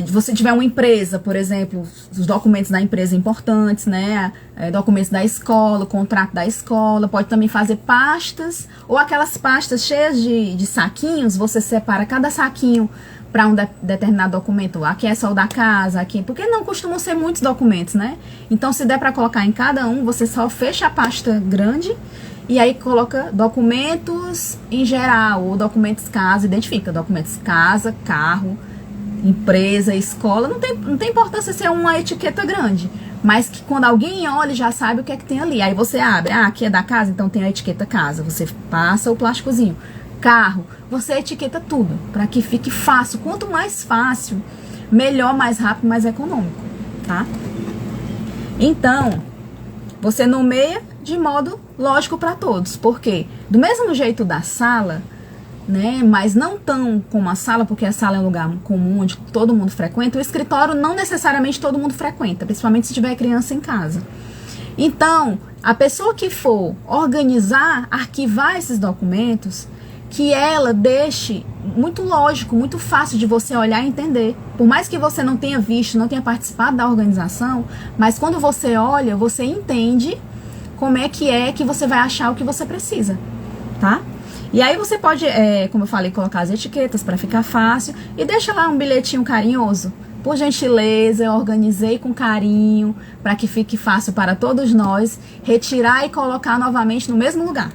Se você tiver uma empresa, por exemplo, os documentos da empresa importantes, né? Documentos da escola, o contrato da escola. Pode também fazer pastas, ou aquelas pastas cheias de saquinhos, você separa cada saquinho para um determinado documento. Aqui é só o da casa, aqui, porque não costumam ser muitos documentos, né? Então, se der para colocar em cada um, você só fecha a pasta grande e aí coloca documentos em geral, ou documentos casa, identifica documentos casa, carro, empresa, escola. Não tem importância ser uma etiqueta grande, mas que quando alguém olha já sabe o que é que tem ali. Aí você abre, aqui é da casa, então tem a etiqueta casa, você passa o plásticozinho. Carro, você etiqueta tudo, para que fique fácil. Quanto mais fácil, melhor, mais rápido, mais econômico, tá? Então, você nomeia de modo lógico para todos, porque do mesmo jeito da sala, né, mas não tão como a sala, porque a sala é um lugar comum onde todo mundo frequenta, o escritório não necessariamente todo mundo frequenta, principalmente se tiver criança em casa. Então, a pessoa que for organizar, arquivar esses documentos, que ela deixe muito lógico, muito fácil de você olhar e entender. Por mais que você não tenha visto, não tenha participado da organização, mas quando você olha, você entende como é que você vai achar o que você precisa, tá? E aí você pode, como eu falei, colocar as etiquetas para ficar fácil e deixa lá um bilhetinho carinhoso. Por gentileza, eu organizei com carinho para que fique fácil para todos nós retirar e colocar novamente no mesmo lugar.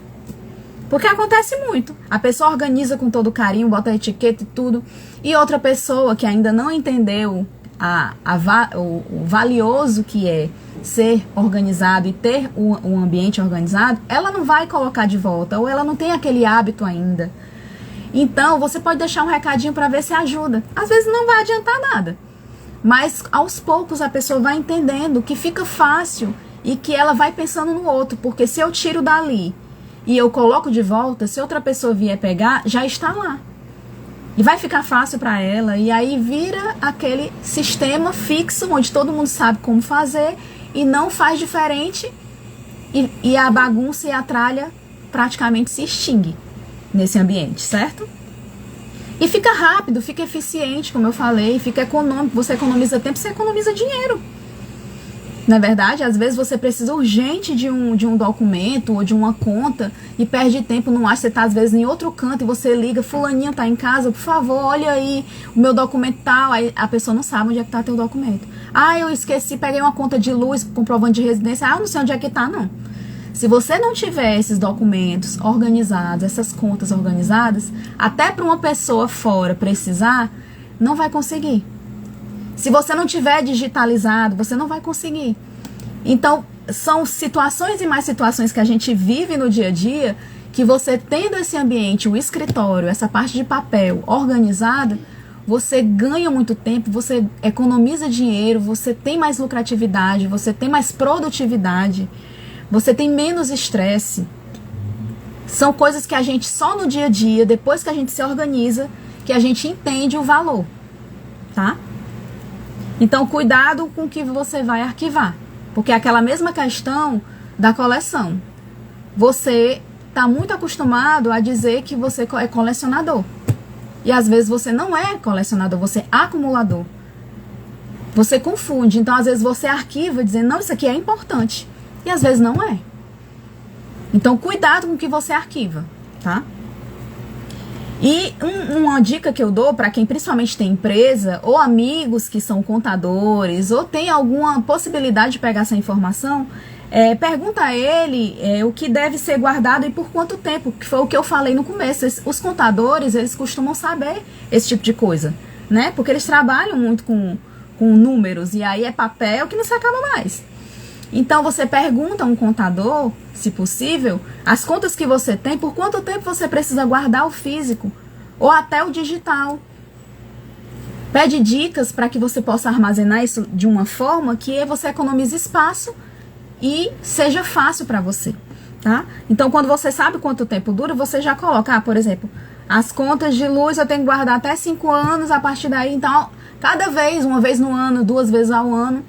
Porque acontece muito. A pessoa organiza com todo carinho, bota a etiqueta e tudo. E outra pessoa que ainda não entendeu o valioso que é ser organizado e ter um ambiente organizado, ela não vai colocar de volta. Ou ela não tem aquele hábito ainda. Então, você pode deixar um recadinho para ver se ajuda. Às vezes não vai adiantar nada. Mas, aos poucos, a pessoa vai entendendo que fica fácil e que ela vai pensando no outro. Porque se eu tiro dali e eu coloco de volta, se outra pessoa vier pegar, já está lá. E vai ficar fácil para ela. E aí vira aquele sistema fixo, onde todo mundo sabe como fazer e não faz diferente. E a bagunça e a tralha praticamente se extingue nesse ambiente, certo? E fica rápido, fica eficiente, como eu falei, fica econômico. Você economiza tempo, você economiza dinheiro. Não é verdade? Às vezes você precisa urgente de um documento ou de uma conta e perde tempo, não acha, você está às vezes em outro canto e você liga, fulaninha tá em casa, por favor, olha aí o meu documento tal, aí a pessoa não sabe onde é que tá teu documento. Eu esqueci, peguei uma conta de luz, comprovante de residência, eu não sei onde é que tá, não. Se você não tiver esses documentos organizados, essas contas organizadas, até para uma pessoa fora precisar, não vai conseguir. Se você não tiver digitalizado, você não vai conseguir. Então, são situações e mais situações que a gente vive no dia a dia, que você tendo esse ambiente, o escritório, essa parte de papel organizada, você ganha muito tempo, você economiza dinheiro, você tem mais lucratividade, você tem mais produtividade, você tem menos estresse. São coisas que a gente só no dia a dia, depois que a gente se organiza, que a gente entende o valor, tá? Então, cuidado com o que você vai arquivar, porque é aquela mesma questão da coleção. Você está muito acostumado a dizer que você é colecionador. E às vezes você não é colecionador, você é acumulador. Você confunde. Então, às vezes você arquiva dizendo, não, isso aqui é importante. E às vezes não é. Então, cuidado com o que você arquiva, tá? E uma dica que eu dou para quem principalmente tem empresa, ou amigos que são contadores, ou tem alguma possibilidade de pegar essa informação, pergunta a ele o que deve ser guardado e por quanto tempo, que foi o que eu falei no começo. Os contadores, eles costumam saber esse tipo de coisa, né? Porque eles trabalham muito com números, e aí é papel que não se acaba mais. Então, você pergunta a um contador, se possível, as contas que você tem, por quanto tempo você precisa guardar o físico, ou até o digital. Pede dicas para que você possa armazenar isso de uma forma que você economize espaço e seja fácil para você, tá? Então, quando você sabe quanto tempo dura, você já coloca, por exemplo, as contas de luz eu tenho que guardar até 5 anos, a partir daí, então, cada vez, uma vez no ano, 2 vezes ao ano,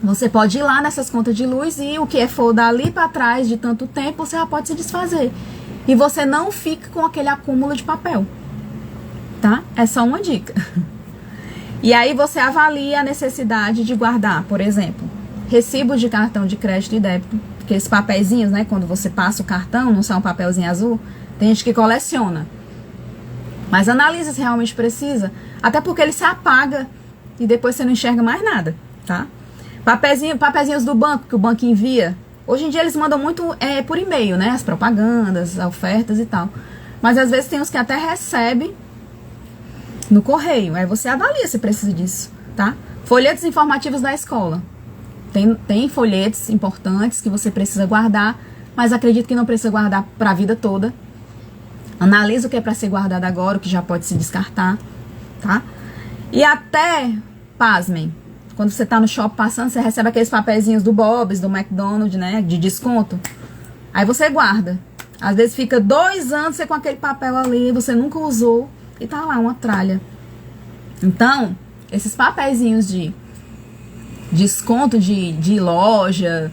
você pode ir lá nessas contas de luz e o que for dali para trás de tanto tempo, você já pode se desfazer. E você não fica com aquele acúmulo de papel, tá? É só uma dica. E aí você avalia a necessidade de guardar, por exemplo, recibo de cartão de crédito e débito, aqueles papeizinhos, né? Quando você passa o cartão, não são um papelzinho azul, tem gente que coleciona. Mas analisa se realmente precisa, até porque ele se apaga e depois você não enxerga mais nada, tá? Papeizinhos do banco, que o banco envia. Hoje em dia eles mandam muito por e-mail, né? As propagandas, as ofertas e tal. Mas às vezes tem uns que até recebe no correio. Aí você avalia se precisa disso, tá? Folhetos informativos da escola. Tem folhetos importantes que você precisa guardar, mas acredito que não precisa guardar para a vida toda. Analisa o que é para ser guardado agora, o que já pode se descartar, tá? E até, pasmem, quando você tá no shopping passando, você recebe aqueles papeizinhos do Bob's, do McDonald's, né, de desconto. Aí você guarda. Às vezes fica 2 anos você com aquele papel ali, você nunca usou e tá lá uma tralha. Então, esses papeizinhos de desconto de loja,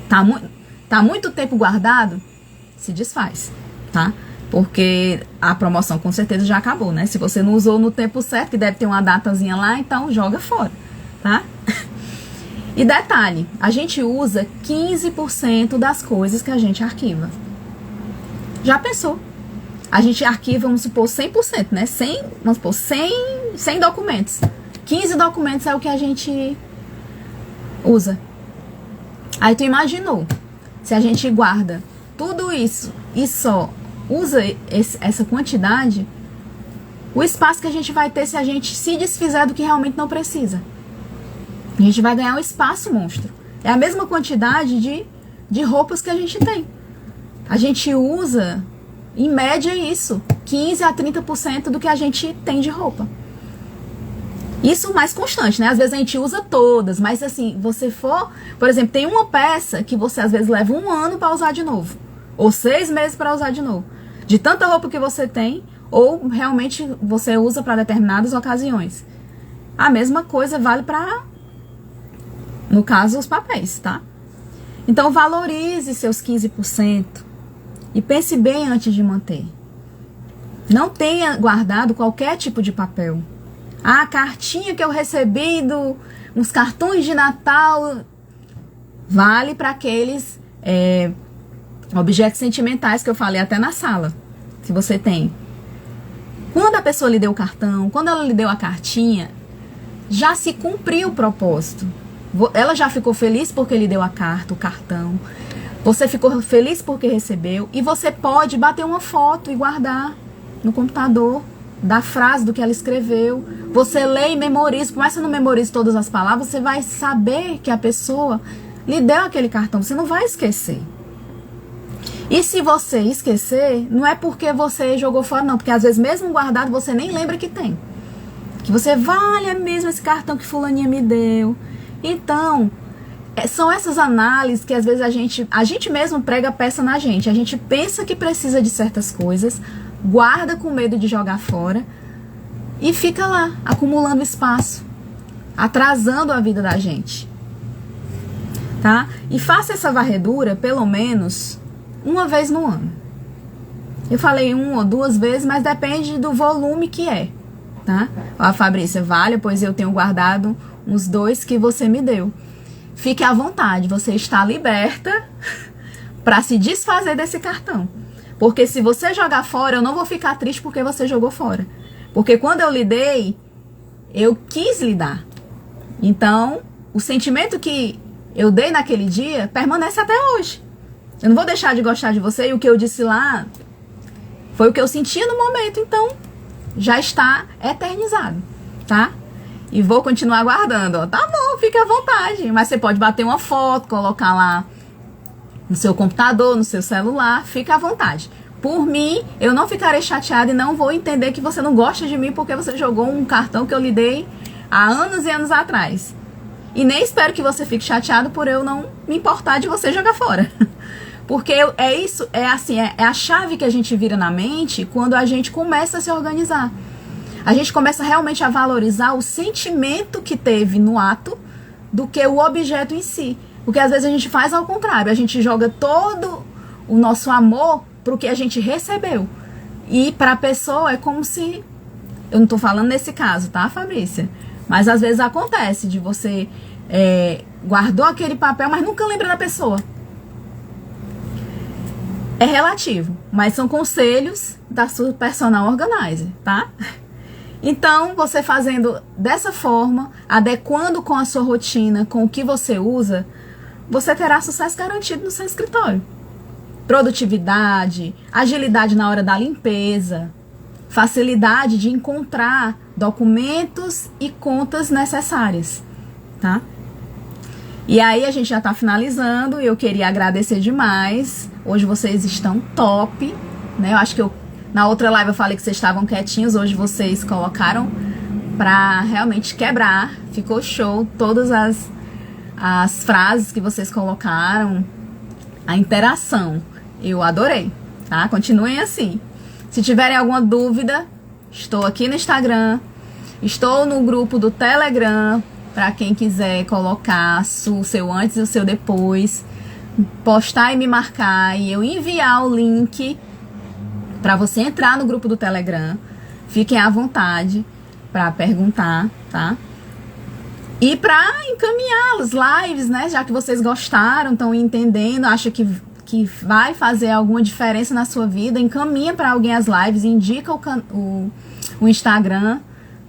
tá muito tempo guardado, se desfaz, tá? Porque a promoção com certeza já acabou, né? Se você não usou no tempo certo, que deve ter uma datazinha lá, então joga fora, tá? E detalhe, a gente usa 15% das coisas que a gente arquiva. Já pensou? A gente arquiva, vamos supor, 100%, né? 100, vamos supor, 100 documentos. 15 documentos é o que a gente usa. Aí tu imaginou, se a gente guarda tudo isso e só usa essa quantidade, o espaço que a gente vai ter se a gente se desfizer do que realmente não precisa. A gente vai ganhar um espaço monstro. É a mesma quantidade de roupas que a gente tem. A gente usa, em média, isso, 15 a 30% do que a gente tem de roupa. Isso mais constante, né? Às vezes a gente usa todas, mas assim, você for, por exemplo, tem uma peça que você às vezes leva 1 ano para usar de novo, ou 6 meses para usar de novo, de tanta roupa que você tem, ou realmente você usa para determinadas ocasiões. A mesma coisa vale para, no caso, os papéis, tá? Então valorize seus 15% e pense bem antes de manter. Não tenha guardado qualquer tipo de papel. A cartinha que eu recebi uns cartões de Natal, vale para aqueles objetos sentimentais que eu falei até na sala, se você tem. Quando a pessoa lhe deu o cartão, quando ela lhe deu a cartinha, já se cumpriu o propósito. Ela já ficou feliz porque lhe deu a carta, o cartão. Você ficou feliz porque recebeu. E você pode bater uma foto e guardar no computador da frase, do que ela escreveu. Você lê e memoriza. Por mais que você não memorize todas as palavras, você vai saber que a pessoa lhe deu aquele cartão. Você não vai esquecer. E se você esquecer, não é porque você jogou fora, não. Porque às vezes mesmo guardado, você nem lembra que tem. Que você, vale mesmo esse cartão que fulaninha me deu. Então, são essas análises que às vezes a gente mesmo prega peça na gente. A gente pensa que precisa de certas coisas, guarda com medo de jogar fora e fica lá, acumulando espaço, atrasando a vida da gente. Tá? E faça essa varredura pelo menos uma vez no ano. Eu falei 1 ou 2 vezes, mas depende do volume que é. Tá? A Fabrícia, vale, pois eu tenho guardado uns 2 que você me deu. Fique à vontade, você está liberta para se desfazer desse cartão. Porque se você jogar fora, eu não vou ficar triste porque você jogou fora. Porque quando eu lhe dei, eu quis lhe dar. Então, o sentimento que eu dei naquele dia permanece até hoje. Eu não vou deixar de gostar de você, e o que eu disse lá foi o que eu sentia no momento, então já está eternizado, tá? E vou continuar guardando, ó. Tá bom, fique à vontade. Mas você pode bater uma foto, colocar lá no seu computador, no seu celular, fica à vontade. Por mim, eu não ficarei chateada e não vou entender que você não gosta de mim porque você jogou um cartão que eu lhe dei há anos e anos atrás. E nem espero que você fique chateado por eu não me importar de você jogar fora. Porque é isso, é assim, é a chave que a gente vira na mente quando a gente começa a se organizar. A gente começa realmente a valorizar o sentimento que teve no ato do que o objeto em si. Porque às vezes a gente faz ao contrário, a gente joga todo o nosso amor pro que a gente recebeu. E para a pessoa é como se... Eu não tô falando nesse caso, tá, Fabrícia? Mas às vezes acontece de você guardou aquele papel, mas nunca lembra da pessoa. É relativo, mas são conselhos da sua personal organizer, tá? Então, você fazendo dessa forma, adequando com a sua rotina, com o que você usa, você terá sucesso garantido no seu escritório. Produtividade, agilidade na hora da limpeza, facilidade de encontrar documentos e contas necessárias, tá? E aí a gente já tá finalizando e eu queria agradecer demais. Hoje vocês estão top, né? Eu acho que na outra live eu falei que vocês estavam quietinhos, hoje vocês colocaram pra realmente quebrar. Ficou show, todas as frases que vocês colocaram, a interação. Eu adorei, tá? Continuem assim. Se tiverem alguma dúvida, estou aqui no Instagram, estou no grupo do Telegram, para quem quiser colocar o seu antes e o seu depois, postar e me marcar e eu enviar o link para você entrar no grupo do Telegram. Fiquem à vontade para perguntar, tá? E para encaminhar as lives, né? Já que vocês gostaram, estão entendendo, acham que vai fazer alguma diferença na sua vida, encaminha para alguém as lives, indica o Instagram,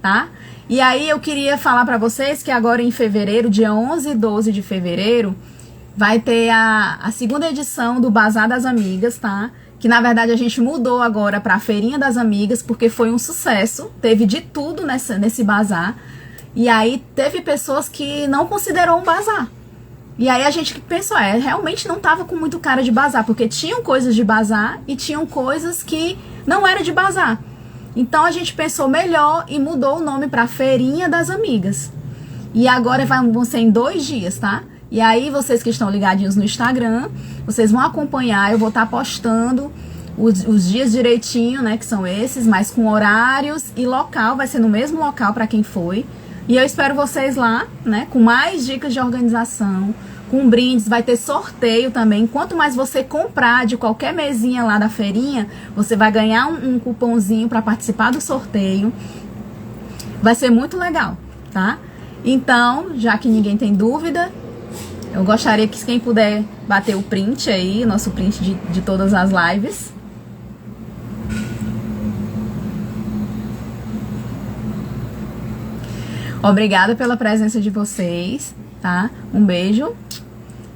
tá? E aí eu queria falar para vocês que agora em fevereiro, dia 11 e 12 de fevereiro, vai ter a segunda edição do Bazar das Amigas, tá? Que na verdade a gente mudou agora para a Feirinha das Amigas, porque foi um sucesso, teve de tudo nesse bazar. E aí teve pessoas que não considerou um bazar. E aí a gente pensou, realmente não tava com muito cara de bazar, porque tinham coisas de bazar e tinham coisas que não era de bazar. Então a gente pensou melhor e mudou o nome para Feirinha das Amigas. E agora vão ser em 2 dias, tá? E aí vocês que estão ligadinhos no Instagram, vocês vão acompanhar, eu vou estar postando os dias direitinho, né, que são esses, mas com horários e local, vai ser no mesmo local para quem foi. E eu espero vocês lá, né, com mais dicas de organização, com brindes, vai ter sorteio também. Quanto mais você comprar de qualquer mesinha lá da feirinha, você vai ganhar um cupomzinho para participar do sorteio. Vai ser muito legal, tá? Então, já que ninguém tem dúvida, eu gostaria que quem puder bater o print aí, nosso print de todas as lives. Obrigada pela presença de vocês, tá? Um beijo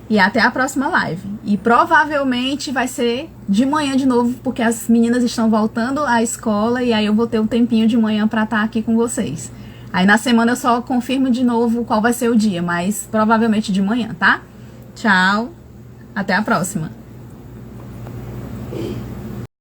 e até a próxima live. E provavelmente vai ser de manhã de novo, porque as meninas estão voltando à escola e aí eu vou ter um tempinho de manhã para estar aqui com vocês. Aí na semana eu só confirmo de novo qual vai ser o dia, mas provavelmente de manhã, tá? Tchau, até a próxima.